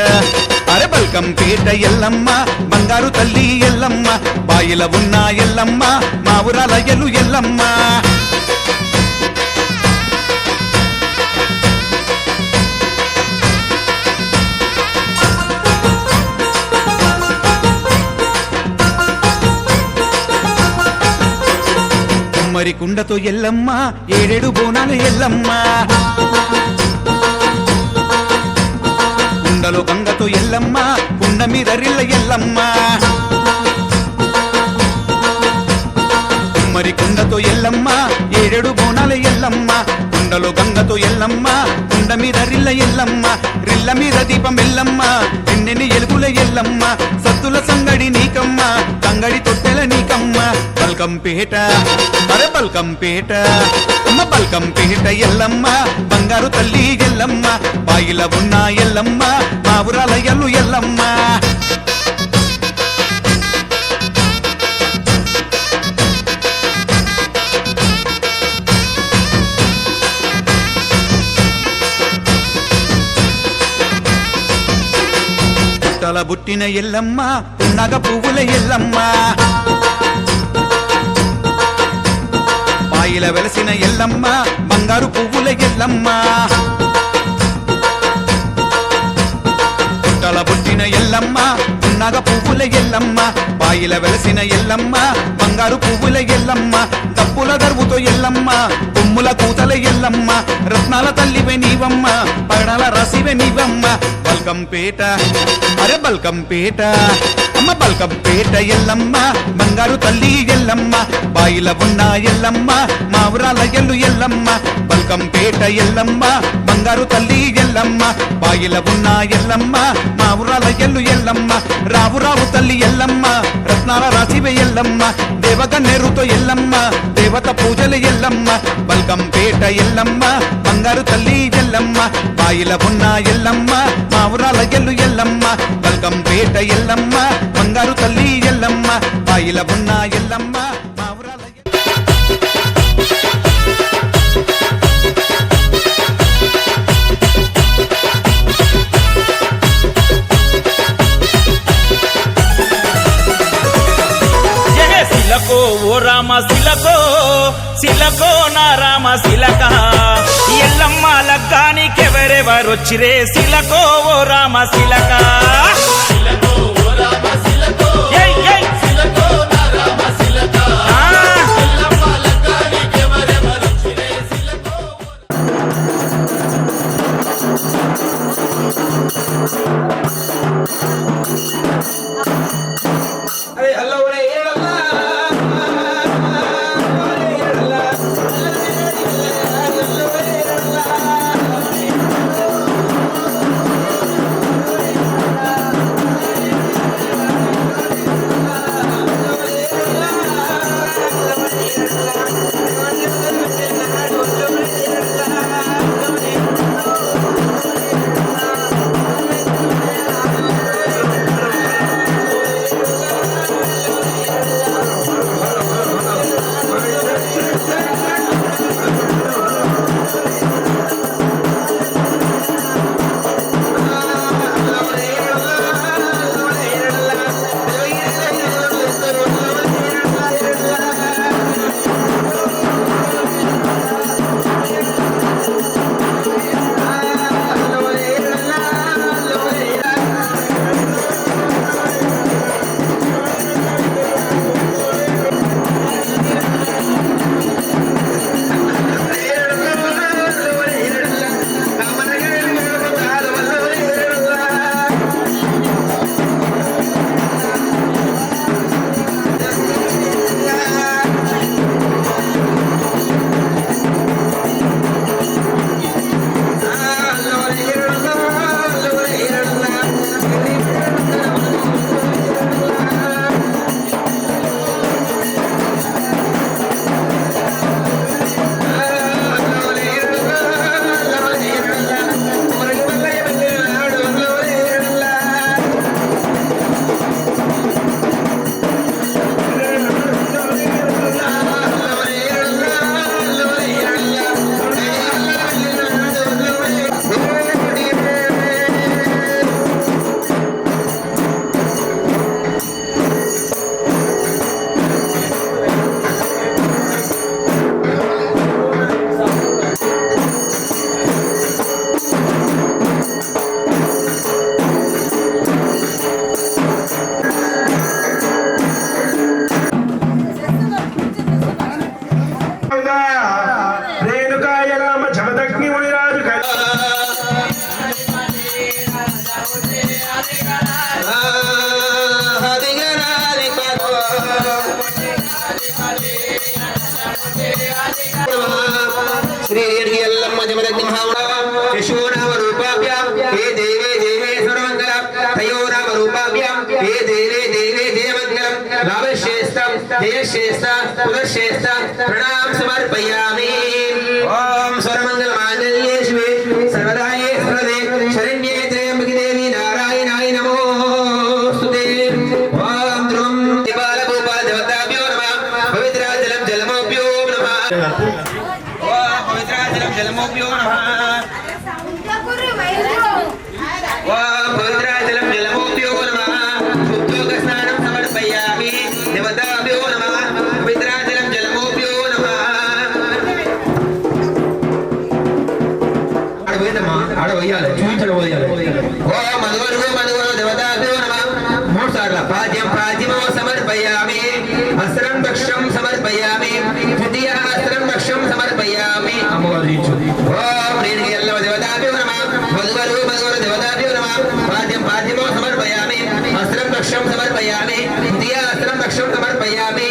అరే బల్కంపేట ఎల్లమ్మ బంగారు తల్లి ఎల్లమ్మ బాయిల ఉన్న ఎల్లమ్మ మా ఊరాల ఎల్లు ఎల్లమ్మ కుమ్మరి కుండతో ఎల్లమ్మ ఏడేడు బోనాలు ఎల్లమ్మ కుండలో గంగతో ఎల్లమ్మ కుండ మీద రిల్ల ఎల్లమ్మ కుమ్మరి కుండతో ఎల్లమ్మ ఏడేడు బోనాలు ఎల్లమ్మ కుండలో గంగతో ఎల్లమ్మ కుండ మీద రిల్ల ఎల్లమ్మ రిల్ల మీద దీపం ఎల్లమ్మ ఎన్నెన్ని ఎలుగుల ఎల్లమ్మ సత్తుల సంగడి నీకమ్మ సంగడి తొట్టెల నీకమ్మ బల్కంపేట అరే బల్కంపేట అమ్మ బల్కంపేట ఎల్లమ్మ బంగారు తల్లి ఎల్లమ్మ బాయిల ఉన్న ఎల్లమ్మ మా ఊరాల ఎల్లు ఎల్లమ్మ పుట్టల బుట్టిన ఎల్లమ్మ పున్నగ పువ్వుల ఎల్లమ్మ బాయిల వెలసిన ఎల్లమ్మ బంగారు పువ్వుల ఎల్లమ్మ పుట్టల బుట్టిన ఎల్లమ్మ పున్నగ పువ్వుల ఎల్లమ్మ బాయిల వెలసిన ఎల్లమ్మ బంగారు పువ్వుల ఎల్లమ్మ దప్పుల దరువుతో ఎల్లమ్మ కొమ్ముల కూతల ఎల్లమ్మ రత్నాల తల్లివే నీవమ్మ పగడాల రాసివే నీవమ్మ బల్కంపేట అరే బల్కంపేట అమ్మ బల్కంపేట ఎల్లమ్మ బంగారు తల్లి ఎల్లమ్మ బాయిల ఉన్న ఎల్లమ్మ మా ఊరాల ఎల్లు ఎల్లమ్మ బల్కంపేట ఎల్లమ్మ బంగారు తల్లి ఎల్లమ్మ బాయిల ఉన్న ఎల్లమ్మ మా ఊరాల ఎల్లు ఎల్లమ్మ రావు రావు తల్లి ఎల్లమ్మ రత్నాల రాసివే ఎల్లమ్మ దేవగన్నేరుతో ఎల్లమ్మ దేవత పూజల ఎల్లమ్మ బల్కంపేట ఎల్లమ్మ బంగారు తల్లి ఎల్లమ్మ బాయిల ఉన్న ఎల్లమ్మ మా ఊరాల ఎల్లు ఎల్లమ్మ బల్కంపేట ఎల్లమ్మ బంగారు తల్లి ఎల్లమ్మ బాయిల ఉన్న ఎల్లమ్మ మా ఊరాల శిలకో ఓ రామ శిలకో శిలకో నా రామ శిలక ఎల్లమ్మ లగ్గానికెవరెవరొచ్చిరే శిలకో ఓ రామ శిలక प्रणाम समर्पयामि। ओम सर्वमंगल मांगल्ये शिवे सर्वदाये सर्वदे शरण्ये त्र्यंबके देवी नारायणाय नमोस्तुते। ओम ध्रुवं दिवाल गोपाल देवताभ्यो नमः। पवित्राजलं जलमोभ्यो नमः। ओम पवित्राजलं जलमोभ्यो नमः। ओम पवित्राजलं जलमोभ्यो पाद्यं पाद्यमो समर्पयामि अस्त्रं रक्षं समर्पयामि द्वितीय अस्त्रं रक्षं समर्पयामि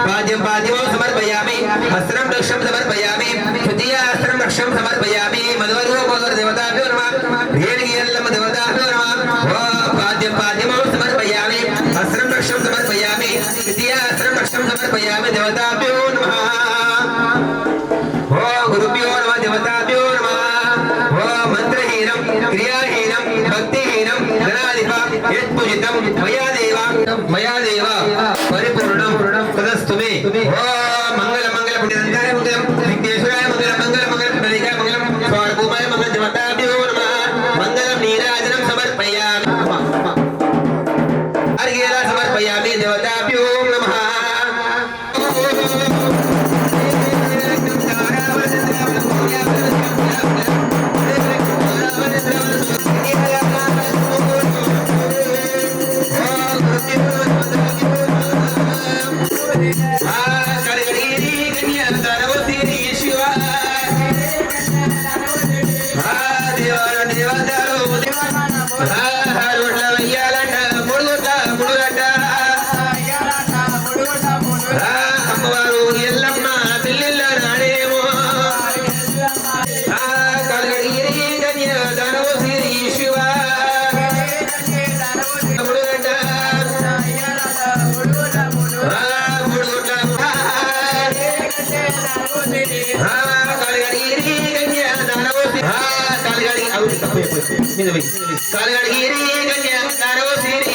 पाद्यं पाद्यमो समर्पयामि अस्त्रं रक्षं समर्पयामि तृतीय अस्त्रं रक्षं समर्पयामि मधुवरो मधुर देवताभ्यो नमः रेणियल्लम देवताभ्यो नमः पाद्यं पाद्यमो समर्पयामि अस्त्रं रक्षं समर्पयामि तृतीय अस्त्रं रक्षं समर्पयामि देवताभ्यो नमः गुरुभ्यो नमः देवताभ्यो नमः मंत्रहीनं क्रियाहीनं भक्तिहीनं गणाधिपा यत्पूजितं मया देव परिपूर्णं तदस्तु मे मंगल मंगल पुण्यदन्ताय मंगलम विघ्नेश्वराय मंगलम मंगल मंगल पुण्डरीकाय मंगलम स्वार्भूमाय मंगल देवताभ्यो नमः मंगलम नीराजनं समर्पयामि अर्घ्येन समर्पयामि देवताभ्यो नमः కాలగడిగిరి కన్యా దానవ సిరి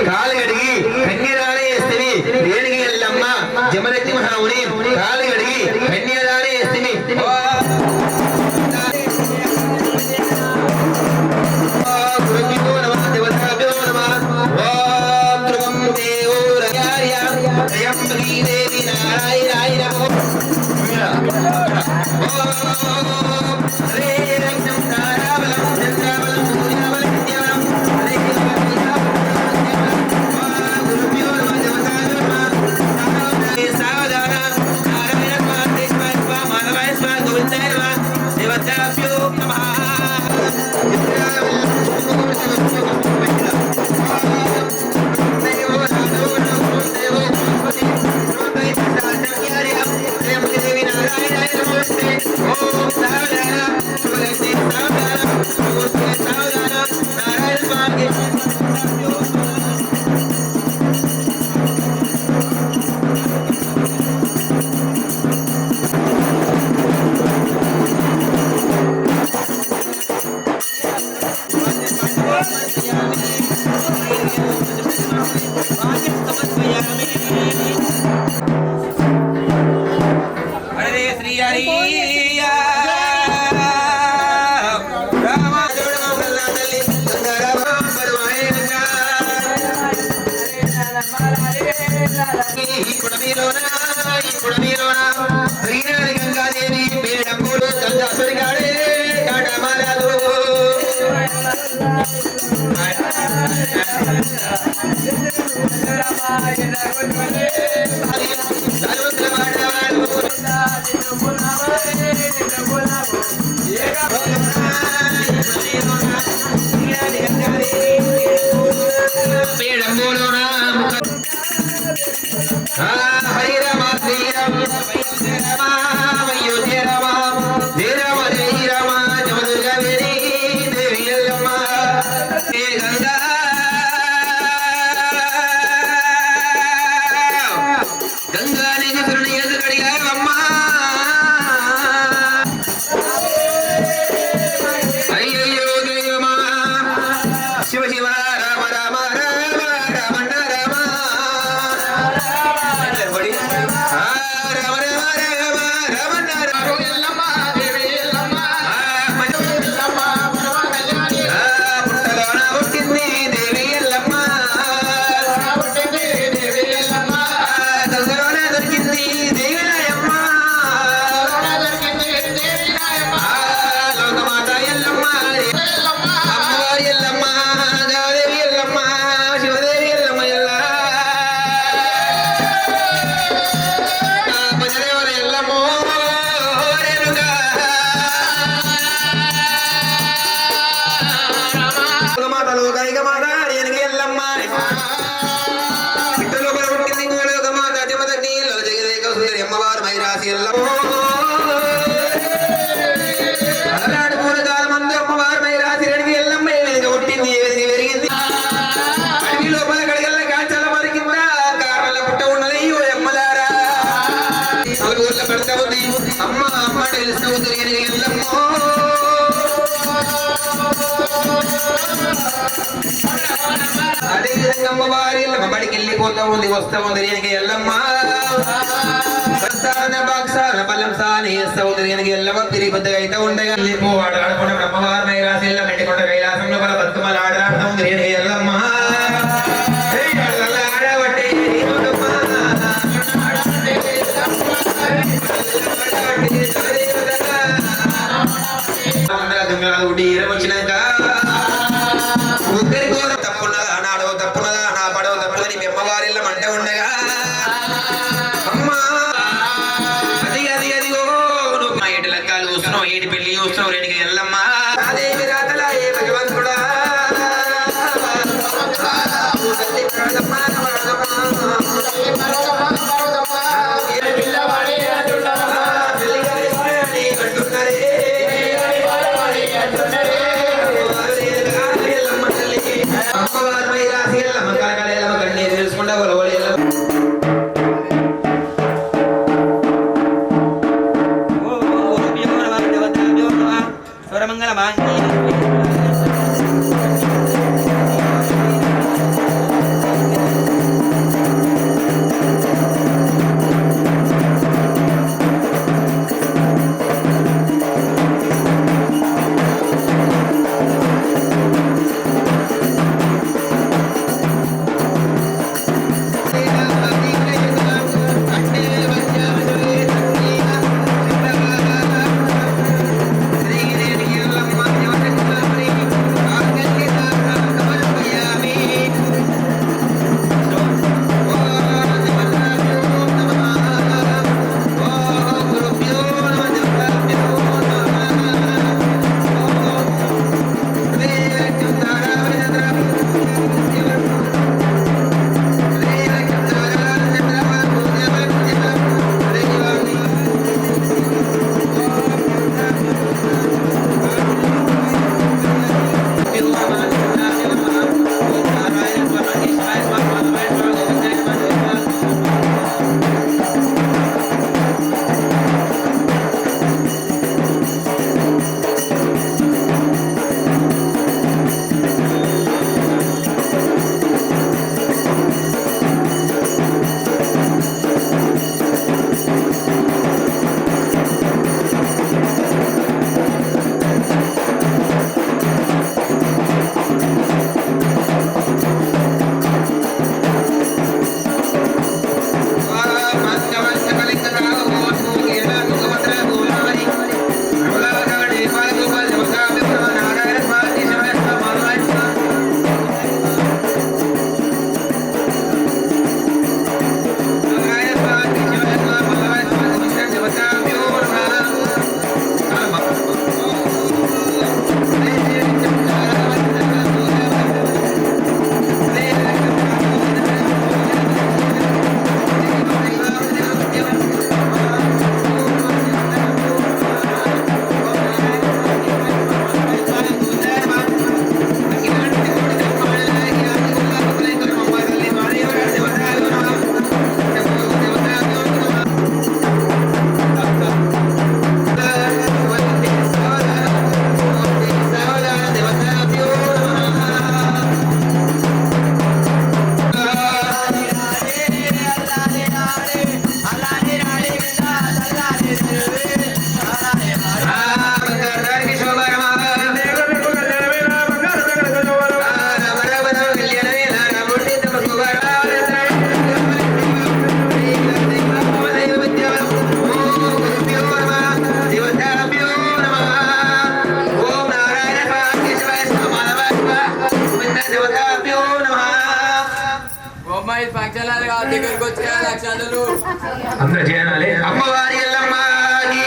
కాలగడిగి కన్యదానే ఎస్తిమి రేణిగి ఎల్లమ్మ జమరతి మహాముని కాలగడిగి కన్యదానే ఎస్తిమి గురుభ్యో నమః దేవతాభ్యో నమః ఓం ధ్రువం దేవో రయార్య త్రయంబకీ దేవి నారాయణాయ నమః ఓం హరే రక్తం తారాబలం చంద్రాబలం సూర్యాబలం నిత్యబలం హరే గంగాదేవి పేడమ్మూరు తంజాసురిగాడే కాటమారాలు పేడమ్మూరు హరి రమ శ్రీరామ అయోధ్య రమ జయ రమ జయ రమ జమదుర్గవేణి దేవి ఎల్లమ్మ హే గంగా గంగా నీకు శరణి ఎదుగడిగావమ్మా అయ్యయ్యో దైవమా శివ శివ రామ రామ రామ రామన్న రామ రామ రామ రామ రామన్న రామ ఎల్లమ్మ దేవి ఎల్లమ్మ పుట్టలోన పుట్టింది దేవి ఎల్లమ్మ గంగలోన దొరికింది దేవి నాయమ్మ లోకమాత ఎల్లమ్మ అమ్మవారి ఎల్లమ్మ దేవి ఎల్లమ్మ శివదేవి ఎల్లమ్మ ఎల్ల భజదేవర ఎల్లమ్మ రేణుగా లోకమాత లోకైక మాత రేణుగా ఎల్లమ్మ ఇట్టలోపల పుట్టింది లోకమాత జమదగ్ని జగదేక సుందరి అమ్మవారు మైరాసి ఎల్లమ్మ అలనాడు పూర్వకాలం మందు అమ్మవారు మైరాసి రేణుగా ఎల్లమ్మ ఏ విధంగా పుట్టింది ఏ విధంగా పెరిగింది అడవి లోపల గడిగల్ల కాచాల మరికిందా కారణాల పుట్ట ఉన్నది ఓ అమ్మలారా నలుగుర్ల పెడతా ఉంది అమ్మ అమ్మ తెలుసు తిరిగి ఎల్లమ్మ అదే విధంగా అమ్మవారి బడికి వెళ్ళిపోతా ఉంది వస్తా ఉంది రేణుగా ఎల్లమ్మ బస్తాన బాక్సాన బలం సాని సౌదరి రేణుగా ఎల్లమ్మ తిరిగి పెద్దగా అయితే ఉండగా వెళ్ళిపోవాడు ఆడుకున్న అమ్మవారి మైరాసి ఎల్లమ్మ ఎండికొండ కైలాసంలో బల బతుకమ్మల ఆడరాడుతూ ఉంది రేణుగా ఎల్లమ్మ ఆడబట్టే వచ్చినాక ముగ్గురి కోర తప్పున్నదా నాడో తప్పున్నదా నా పడవ తప్పుదని మీ అమ్మవారిల్ల మంట ఉండగా అమ్మా అది అది అదిగో నువ్వు మా ఏటి లెక్కలు చూస్తున్నావు ఏటి పెళ్లి చూస్తున్నావు రేణుగా ఎల్లమ్మ అదేమి రాతలా ఏ భగవంతుడా అమ్మవారి మైరాసి ఎల్లమ్మ కలకల ఎల్లమ్మ కన్నీరు తెలుసుకుంటా ఒలవడి ఎల్లమ్మ స్వరమంగళ అందరూ చేయాలి. అమ్మవారి ఎల్లమ్మకి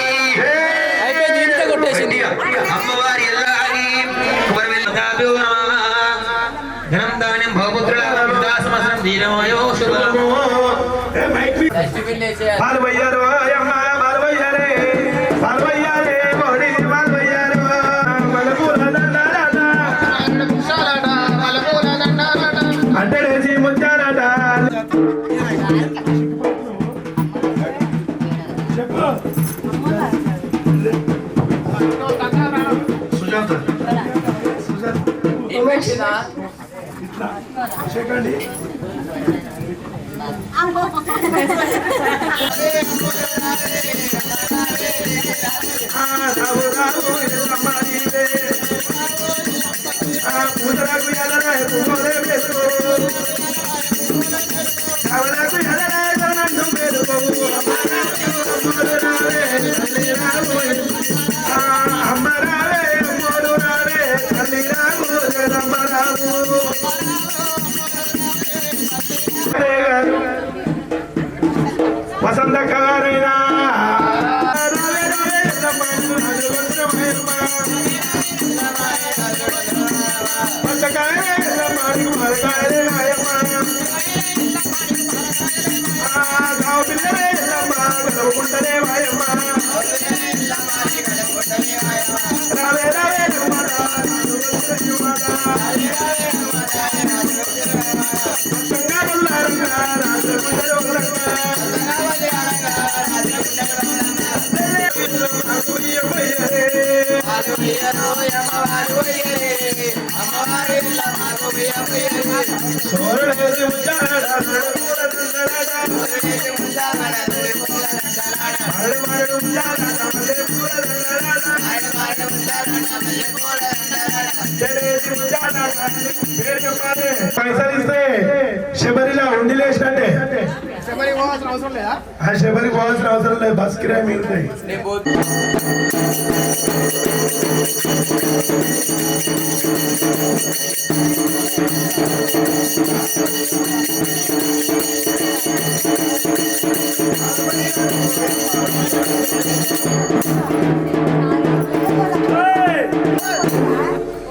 అయిపోయింది, ఇంత కొట్టేసింది. అమ్మవారి ఎల్లాగి ధనం ధాన్యం భవపుత్రుల సంవత్సరం దీనమయో శుభము. బాలు వయ్యారు అమ్మ బాలు వయ్యారే బాలు వయ్యారే మోడి బాలు వయ్యారు అంటే లేచి ముచ్చారట. చెప్పండి పూజలకు ఎల్లరే పూజలే వేసు అవలకు ఎల్లరే నన్ను మేలుకోవు అమ్మ రావే అమ్మోడు రావే తల్లి రావు జగమ్మ రావు. వసంత కారైనా ఉంటనే వాయమ్మ రావే రావే పైసలు ఇస్తే శబరిలో ఉండిలేసినట్టే. శబరికి పోవాల్సిన అవసరం లేదా? శబరికి పోవాల్సిన అవసరం లేదు, బస్ కిరాయి మిగులుతాయి.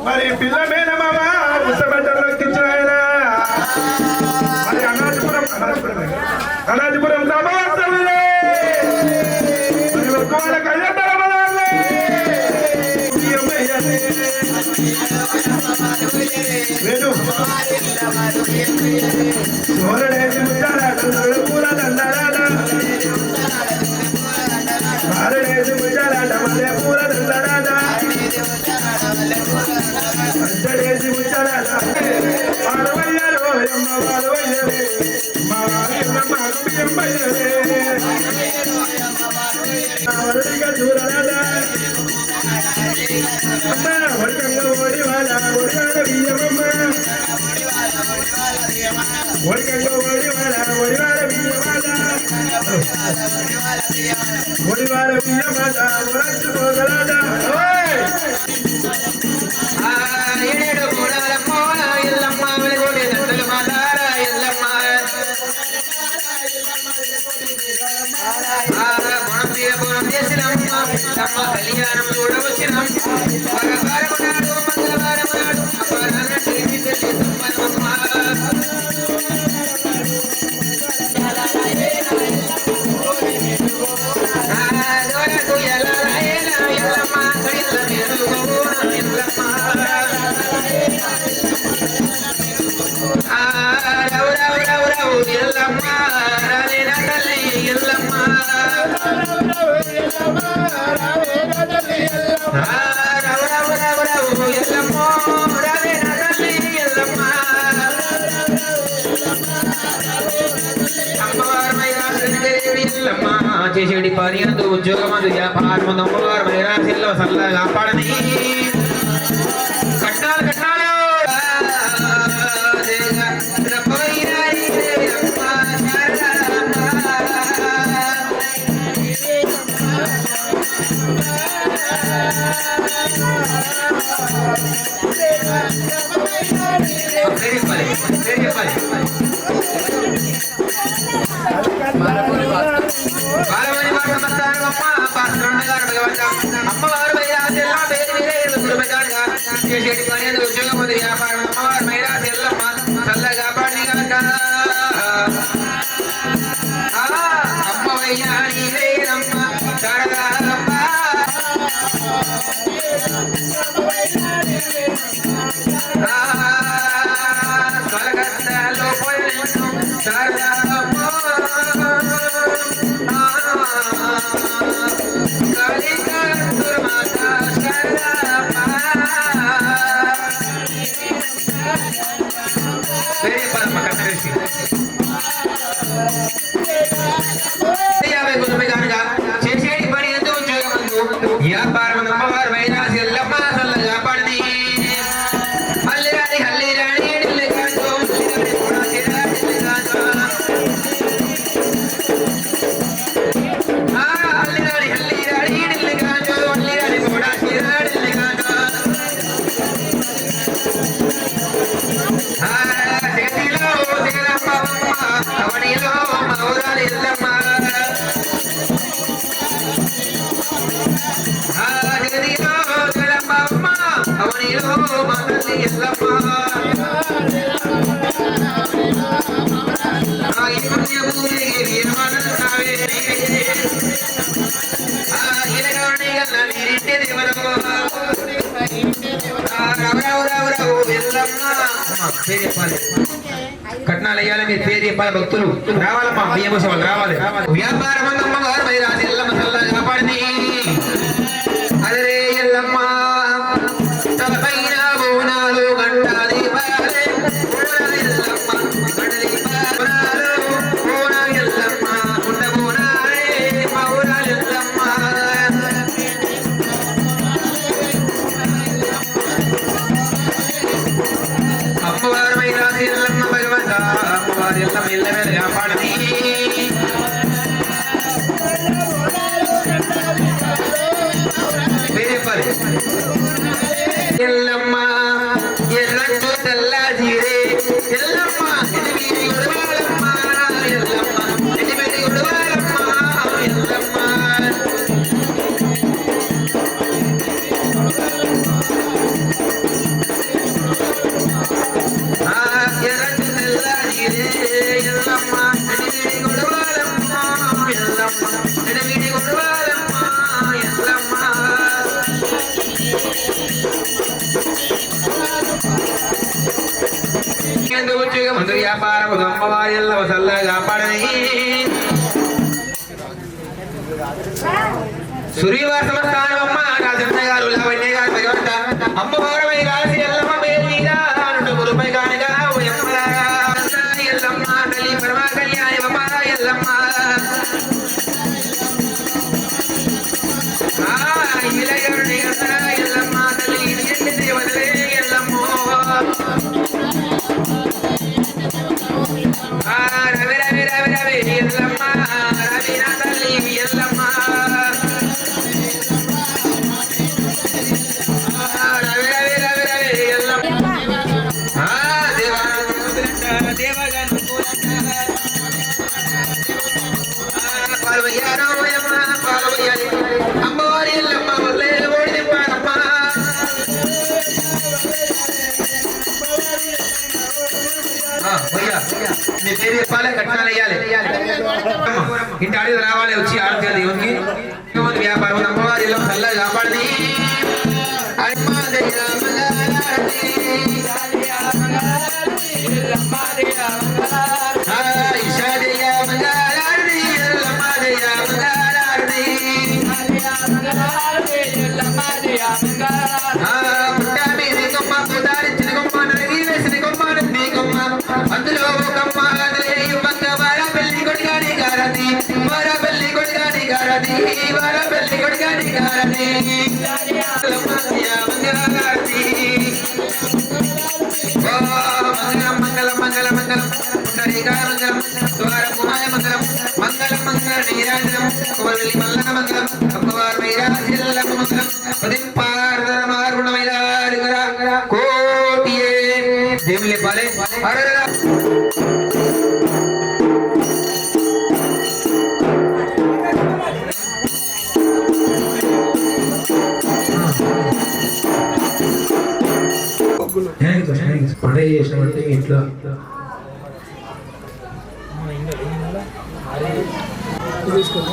మరి పిల్ల మేనమామా పుస్తబట్టలోకి ఇచ్చిన మరి అనాజపురం సమావేశంలో మరి ఒక్కవాళ్ళ కళ్యాణాలే సోరడేసి ముచ్చారాట పూల దండారాట భారడేసి ముచ్చారాట మల్లె పూల దండారాట అడ్డడేసి ముచ్చారాట పాడవయ్యారు అమ్మ పాడవయ్యరే మా వారిమ్మ బియ్యమ్మయ్యరే వరడిగా చూడరాట అమ్మ వడికంగా ఓడివాడ ఒడివాడ బియ్యమమ్మ ఒడికంగా ఓడివాడ ఒడివాడ బియ్యమాడ ఒడివాడ బియ్యమాడ ఒరంచుకోగలట. ఏడేడు మూడాల పోల ఎల్లమ్మ వెలుగొడే దండలు మాతార ఎల్లమ్మ గుణం మీద గుణం చేసినమ్మ తమ్మ కళ్యాణం చూడవచ్చినాం మగవారం నాడు మంగళవారం నాడు అపరాన్న టీవీ తెల్లి సంపన్నమ్మ దోరకు ఎల్లరాయన ఎల్లమ్మ కడిల్ల మెరుగున ఎల్లమ్మ రవు రవు రవు రవు ఎల్లమ్మ రాలేన తల్లి ఎల్లమ్మ రవు రవు రవు రవు ఎల్లమ్మ రాలేన తల్లి ఎల్లమ్మ అమ్మవారి ఎల్లమ్మ చేసేటి పని అందు ఉద్యోగమందు వ్యాపారం అమ్మవారు మైరాశిల్లో సల్లా కాపాడని కట్నాలు కట్నాలు చెప్పాలి కళ్యాణి వేరమ్మ శారదాంబ కలకత్తాలో పోయిన శారదాంబ కాళికామాత శారదాంబ వేరే పరమ కట్టేసి 50 కొంచెం కనుక చేసేటి పని ఎంతో ఉద్యోగం వ్యాపారం అమ్మవారు వైరాసి ఎల్లమ్మ చల్లగా పడింది హల్లి రాణి ఢిల్లీ కాదు హల్లి రాణి ఢిల్లీ కాదు హల్లి రాణి కూడా ఢిల్లీ కాదు చేతిలో దేలమ్మ అవనిలో మౌరాలి ఎల్లమ్మ చేతిలో దేలమ్మ అవనిలో మౌరాలి ఎల్లమ్మ కట్నాలు వేయాలి మీరు పేరు చెప్పాలి భక్తులు రావాలమ్మా బియ్యం కోసం వాళ్ళు రావాలి వ్యాపారం అమ్మవారు వైరాసి ఎల్లమ్మ చల్లగా కాపాడింది అదే ఎల్లమ్మ తలపైన బోనాలు గంట దీపాలే ఎల్లమ్మ గంట దీపాలు బోనాలు ఎల్లమ్మ గుండ బోనాలే మౌరాలు ఎల్లమ్మ అమ్మవారు వైరాసి ఎల్లమ్మ భగవంత అమ్మవారి ఎల్లమ్మ ఎల్లవేళ కాపాడని ఎల్లమ్మ ఎర్రంటు తెల్ల జీరే ఎల్లమ్మ ఎనిమిది ఉడవాలమ్మ ఎల్లమ్మ ఎనిమిది ఉడవాలమ్మ ఎల్లమ్మ ఎర్రంటు తెల్ల జీరే ఎల్లమ్మ ఎనిమిది ఉడవాలమ్మ ఎల్లమ్మ ఎనిమిది ఉడవాలమ్మ ఎల్లమ్మ ముందు వ్యాపారం అమ్మవారి ఎల్లమ్మ చల్లగా కాపాడని సూర్యవాసమ స్థానమ్మ రాజన్న గారు లావణ్య గారు భగవంత అమ్మవారు రాసి ఎల్లమ్మ మేరీగా గురుపై కానిగా ఎల్లమ్మ తల్లి పరమా కళ్యాణి అమ్మ ఎల్లమ్మ ఎల్లమ్మ తల్లి ఎన్ని దేవతలే ఎల్లమ్మ రవి రవి రవి రవి ఎల్లమ్మ రవి నా తల్లి ఎల్లమ్మ రవి రవి రవి రవి ఎల్లమ్మ దేవగను పాల్వయ్యారో పాల్వయ్యాలి అమ్మవారి ఎల్లమ్మ వల్లే ఓడి దింపారమ్మ మీ పేరు చెప్పాలి కట్నాలు వేయాలి ఇంటి అడిగి రావాలి వచ్చి ఆడుతుంది దేవునికి వ్యాపారం అమ్మవారి ఎల్లమ్మ చల్లగా కాపాడింది అందులో ఒక పెళ్లి కొడుగాని గారది పెళ్లి కొడుగాని గారది పెళ్లి కొడుగాని గారది మంగళం మంగళం మంగళం మంగళం ద్వారం మంగళం మంగళం మంగళ నీరాజనం కుమరవెల్లి మల్లన మంగళం అమ్మవారు వైరాసి ఎల్లమ్మ మంగళం పదింపార్గుణమైన కోటియే దేవులే పాలే పండుగ చేసినామంటే ఇంట్లో తీసుకోండి.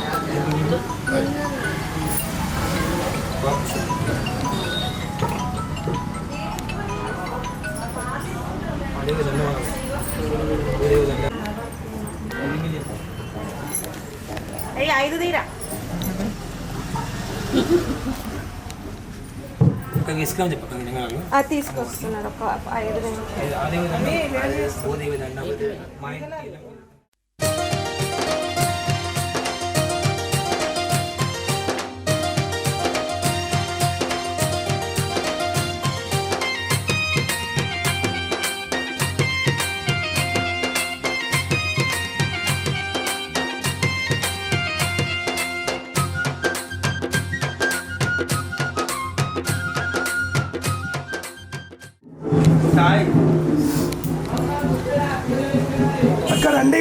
అయ్యి 5 తీరా తీసుకొస్తున్నాడు ఒక 5 అక్క రండి.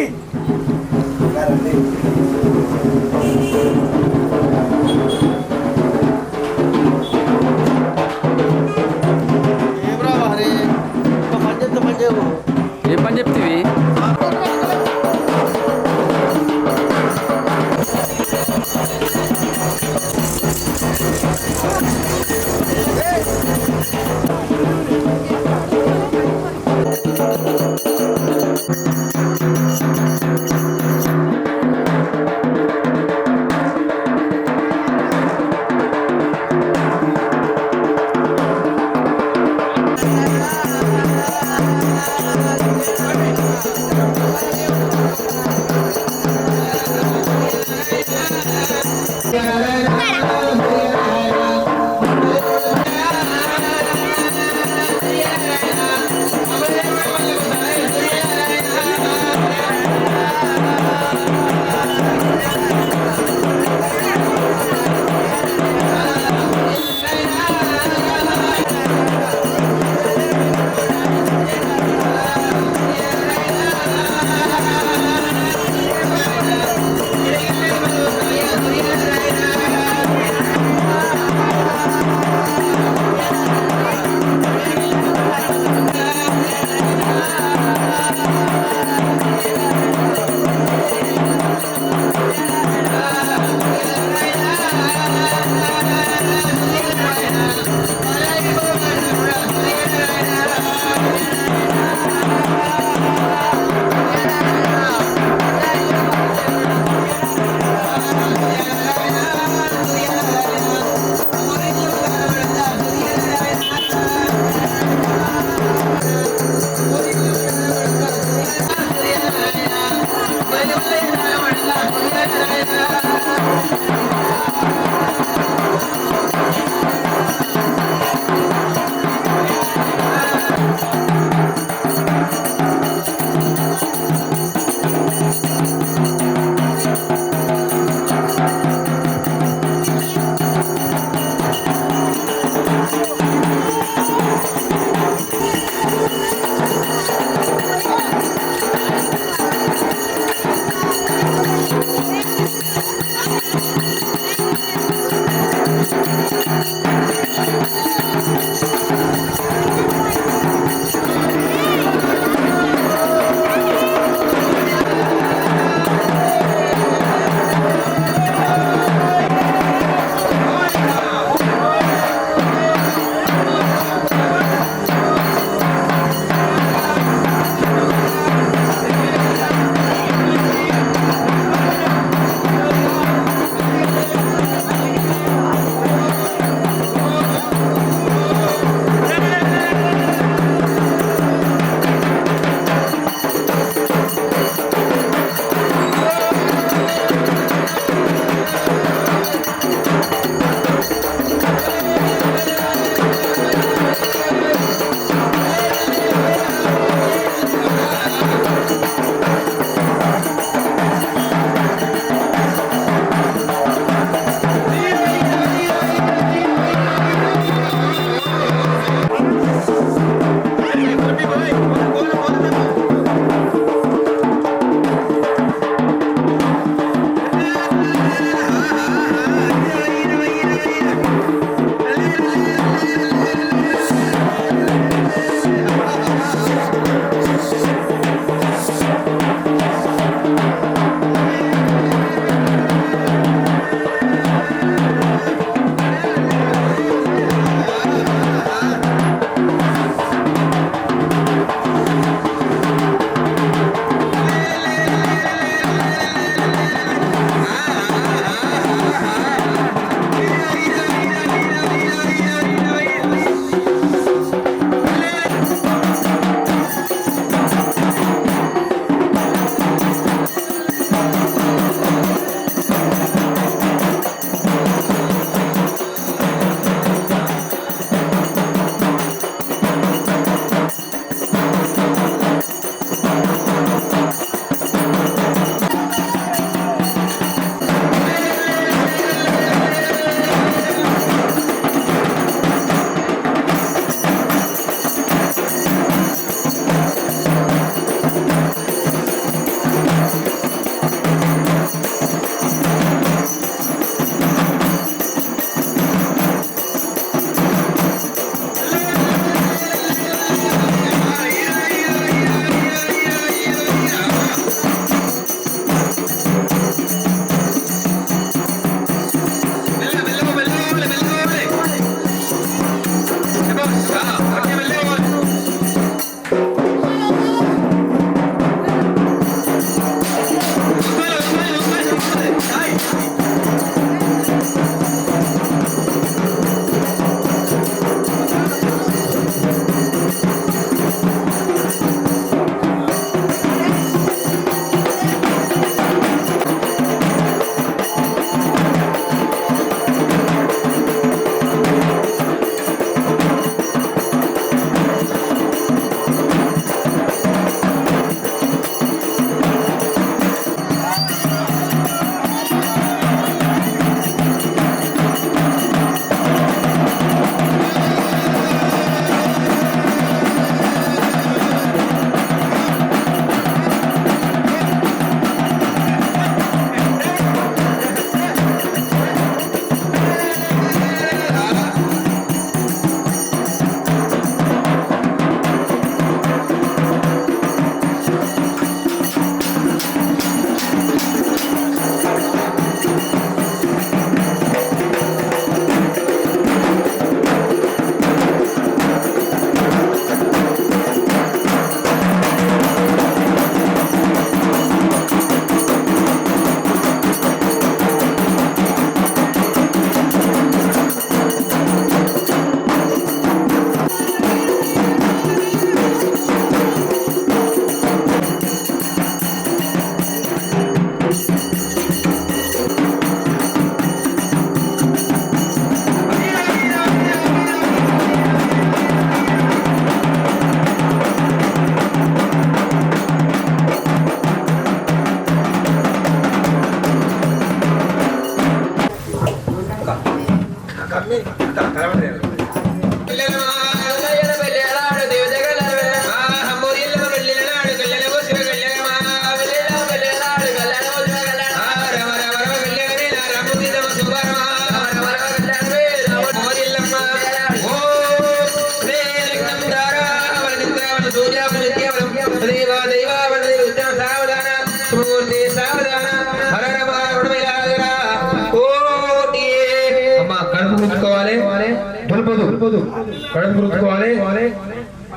కడుపు గుర్తుకోవాలి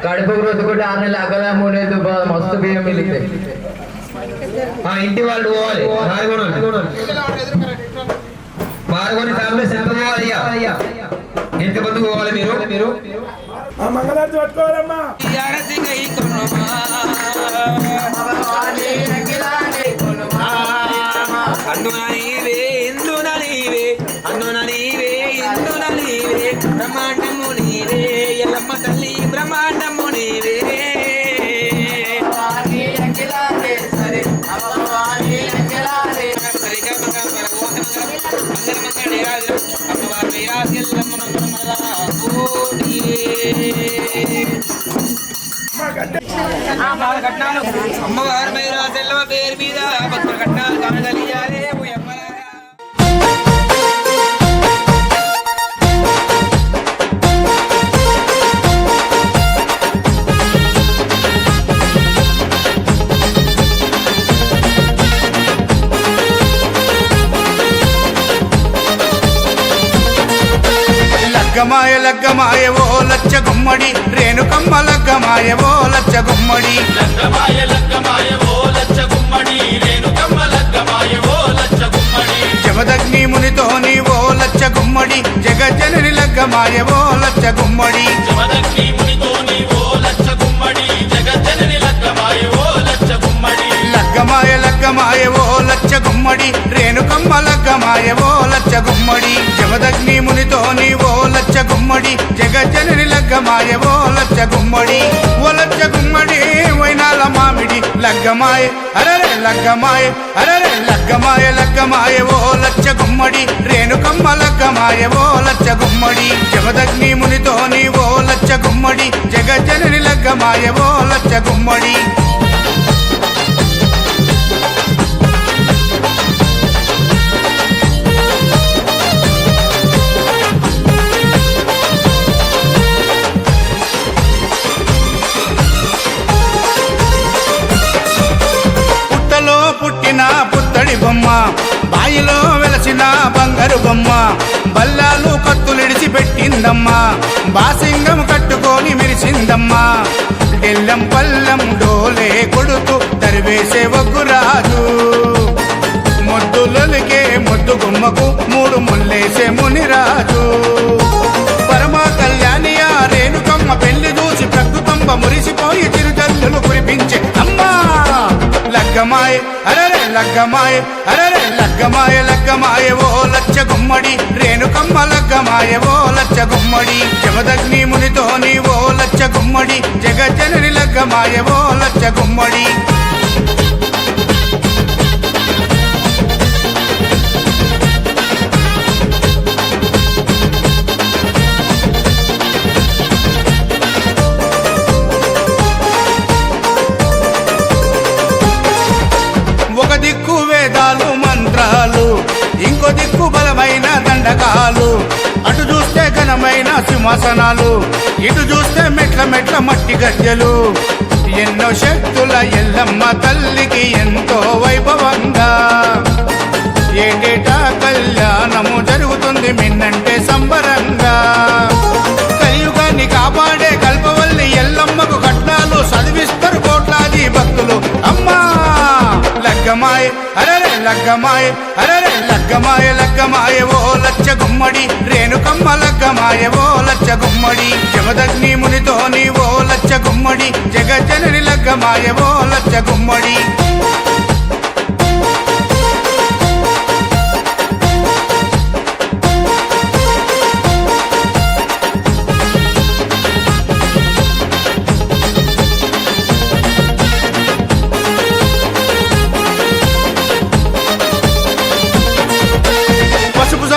కడుపు గుర్తుకుంటే 6 నెలలు అగల 3 నెలలు మస్తు బియ్యం మిగిలితే ఇంటి వాళ్ళు పోవాలి మారుకొని ఫ్యామిలీ ఎంత పోవాలి ఎంత మంది పోవాలి మీరు మంగళారతి పట్టుకోవాలమ్మా బ్రహ్మాండము నీవే ఎల్లమ్మ తల్లి బ్రహ్మాండము నీవే అమ్మవారి మీద సెల్లవ పేరు మీద భక్తుల కట్నాలు కానగలియాలే లగ్గమాయ లగ్గమాయ ఓ లచ్చ గుమ్మడి రేణుకమ్మ లగ్గమాయ ఓ లచ్చ గుమ్మడి లగ్గమాయ లగ్గమాయ ఓ లచ్చ గుమ్మడి రేణుకమ్మ లగ్గమాయ ఓ లచ్చ గుమ్మడి జమదగ్ని మునితోని ఓ లచ్చ గుమ్మడి జగజ్జనని లగ్గమాయ ఓ లచ్చ గుమ్మడి జమదగ్ని మునితోని ఓ లచ్చ గుమ్మడి జగజ్జనని లగ్గమాయ ఓ లచ్చ గుమ్మడి లగ్గమాయ లగ్గమాయ ఓ లచ్చ గుమ్మడి రేణుకమ్మ లగ్గమాయ ఓ లచ్చ గుమ్మడి జమదగ్ని మునితోని ఓ లచ్చ గుమ్మడి జగజ్జనని లగ్గమాయ ఓ లచ్చ గుమ్మడి ఓ లచ్చ గుమ్మడి వైనాల మామిడి లగ్గమాయ అరరే లగ్గమాయ అరరే లగ్గమాయ లగ్గమాయ ఓ లచ్చ గుమ్మడి రేణుకమ్మ లగ్గమాయ ఓ లచ్చ గుమ్మడి జమదగ్ని మునితోని ఓ లచ్చ గుమ్మడి జగజ్జనని లగ్గమాయ ఓ లచ్చ గుమ్మడి పుట్టిన పుత్తడి బొమ్మ బాయిలో వెలసిన బంగారు బొమ్మ బల్లాలు కత్తులిడిచి పెట్టిందమ్మా బాసింగం కట్టుకొని మెరిసిందమ్మా డెల్లం పల్లం డోలే కొడుతూ తరివేసే ఒగ్గురాజు మొద్దులొలికే మొద్దు గుమ్మకు 3 ముల్లేసే మునిరాజు పరమా కళ్యాణి ఆ రేణుకమ్మ పెళ్లి చూసి ప్రకృతంబ మురిసిపోయి చిరుజల్లులు కురిపించే అమ్మా లగ్గమాయ అరరే లగ్గమాయ అరరే లగ్గమాయ లగ్గమాయ ఓ లచ్చ గుమ్మడి రేణుకమ్మ లగ్గమాయ ఓ లచ్చ గుమ్మడి జమదగ్ని మునితోని ఓ లచ్చ గుమ్మడి జగజ్జనని లగ్గమాయ ఓ లచ్చ గుమ్మడి ఒక దిక్కు వేదాలు మంత్రాలు ఇంకో దిక్కు బలమైన దండకాలు అటు చూస్తే ఘనమైన సింహాసనాలు ఇటు చూస్తే మెట్ల మెట్ల మట్టి గజ్జలు ఎన్నో శక్తుల ఎల్లమ్మ తల్లికి ఎంతో వైభవంగా ఏటేటా కళ్యాణము జరుగుతుంది మిన్నంటే సంబరంగా కలియుగాన్ని కాపాడే కల్పవల్లి ఎల్లమ్మకు కట్నాలు చదివిస్తారు కోట్లాది భక్తులు అమ్మా లగ్గమాయ అరరే లగ్గమాయ అరరే లగ్గమాయ లగ్గమాయ ఓ లచ్చ గుమ్మడి రేణుకమ్మ లగ్గమాయ ఓ లచ్చ గుమ్మడి జమదగ్ని మునితోని ఓ లచ్చ గుమ్మడి జగజ్జనని లగ్గమాయ ఓ లచ్చ గుమ్మడి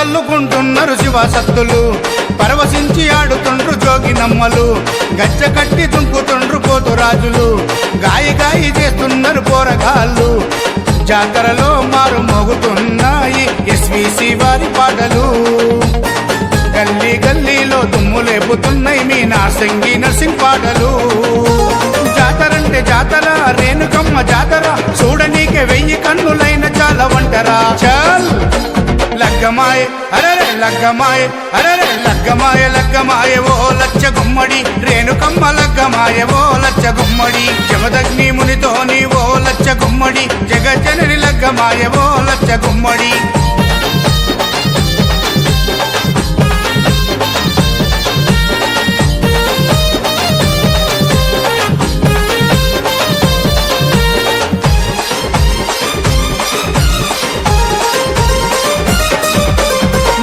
జల్లుకుంటున్నారు శివసత్తులు పరవశించి ఆడుతుండ్రు జోగినమ్మలు గజ్జ కట్టి దుంకుతుండ్రు పోతురాజులు గాయి గాయి చేస్తున్నారు పోరగాళ్ళు జాతరలో మారు మోగుతున్నాయి ఎస్విసి వారి పాటలు గల్లీ గల్లీలో దుమ్ము లేపుతున్నాయి మీ నార్సింగి నర్సింగ్ పాటలు జాతరంటే జాతర రేణుకమ్మ జాతర చూడనీకే 1000 కన్నులైన చాలా వంటరా చల్ లగ్గమాయ అరే లగ్గమాయ అరే లగ్గమాయ లగ్గమాయ ఓ లచ్చ గుమ్మడి రేణుకమ్మ లగ్గమాయ ఓ లచ్చ గుమ్మడి జమదగ్ని మునితోని ఓ లచ్చ గుమ్మడి జగజ్జనని లగ్గమాయ ఓ లచ్చ గుమ్మడి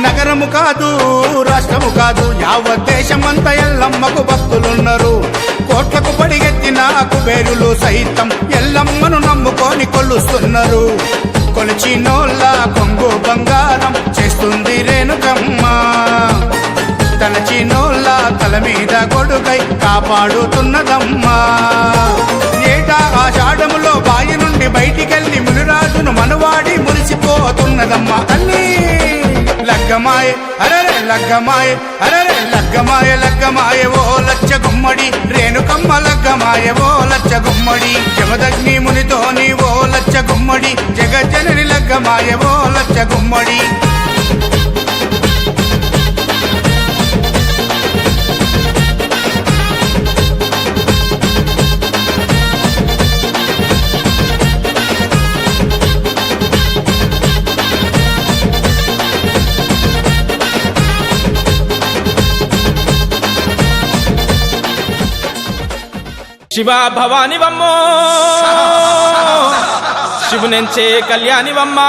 నగరము కాదు రాష్ట్రము కాదు యావత్ దేశమంతా ఎల్లమ్మకు భక్తులున్నారు కోట్లకు పడిగెత్తిన కుబేరులు సైతం ఎల్లమ్మను నమ్ముకొని కొలుస్తున్నారు కొలిచినోళ్ళ కొంగు బంగారం చేస్తుంది రేణుకమ్మ తలచినోళ్ళ తల మీద గొడుగై కాపాడుతున్నదమ్మా ఏటా ఆషాఢములో బాయి నుండి బయటికెళ్ళి మునిరాజును మనువాడి మురిసిపోతున్నదమ్మా తల్లి లగ్గమాయ అరే లగ్గమాయ అరే లగ్గమాయ లగ్గమాయ ఓ లచ్చ గుమ్మడి రేణుకమ్మ లగ్గమాయ ఓ లచ్చ గుమ్మడి జమదగ్ని మునితోని ఓ లచ్చ గుమ్మడి జగజ్జనని లగ్గమాయ ఓ లచ్చ గుమ్మడి శివ భవానివమ్మో శివునెంచే కళ్యాణివమ్మా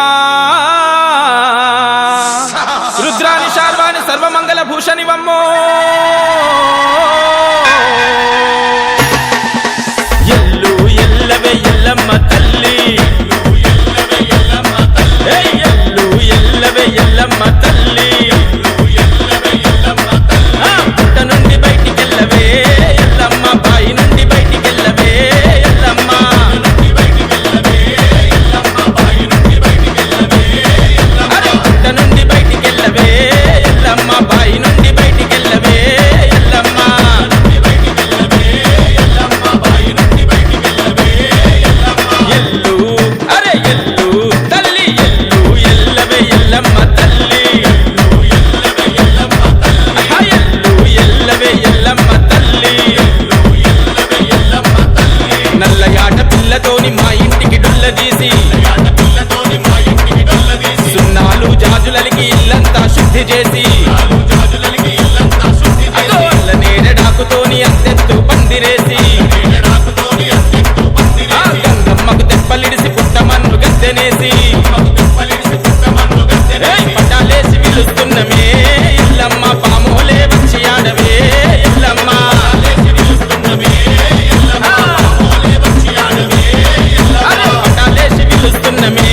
రుద్రాని శార్వాణి సర్వమంగళ భూషణివమ్మో ఎల్లు ఎల్లవే ఎల్లమ్మ తల్లి ఎల్లు ఎల్లవే ఎల్లమ్మ తల్లి పుట్ట నుండి బయటికెళ్ళవే ఎల్లమ్మ బాయి నుండి బయటికెళ్ళవే ఎల్లమ్మ అరే పుట్ట నుండి బయటికెళ్ళవే ఎల్లమ్మ బాయి నుండి బయటికెళ్ళవే ఎల్లమ్మ ఎల్లు అరే ఎల్లు తల్లి ఎల్లు ఎల్లవే ఎల్లమ్మ తల్లి ఎల్లు ఎల్లవే ఎల్లమ్మ తల్లి నల్లయాట పిల్లతోని మా ఇంటికి డొల్ల తీసి సున్నాలు జాజులకి ఇల్లంతా శుద్ధి చేసి అల్ల నేరడాకుతోని అంతెత్తు పందిరేసి ఆ గంగమ్మకు తెప్పలిడిసి పుట్టమన్ను గద్దెనేసి పటాలేసి పిలుస్తున్నమే ఎల్లమ్మ పామోలే వచ్చి ఆడవే ఎల్లమ్మ పటాలేసి పిలుస్తున్నమే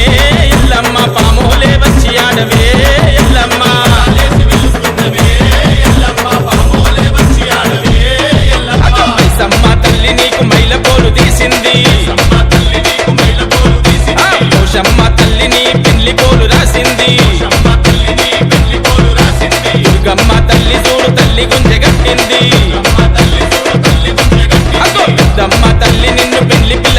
ఎల్లమ్మ పామోలే వచ్చి ఆడవే ఎల్లమ్మ మైసమ్మ తల్లి నీకు మైల పోలు తీసింది పోషమ్మ తల్లిని పెళ్లి పోలు రాసింది దుర్గమ్మ తల్లి చూడు తల్లి గుంజెగట్టింది పెద్దమ్మ తల్లి నిన్ను పెళ్లి పిల్ల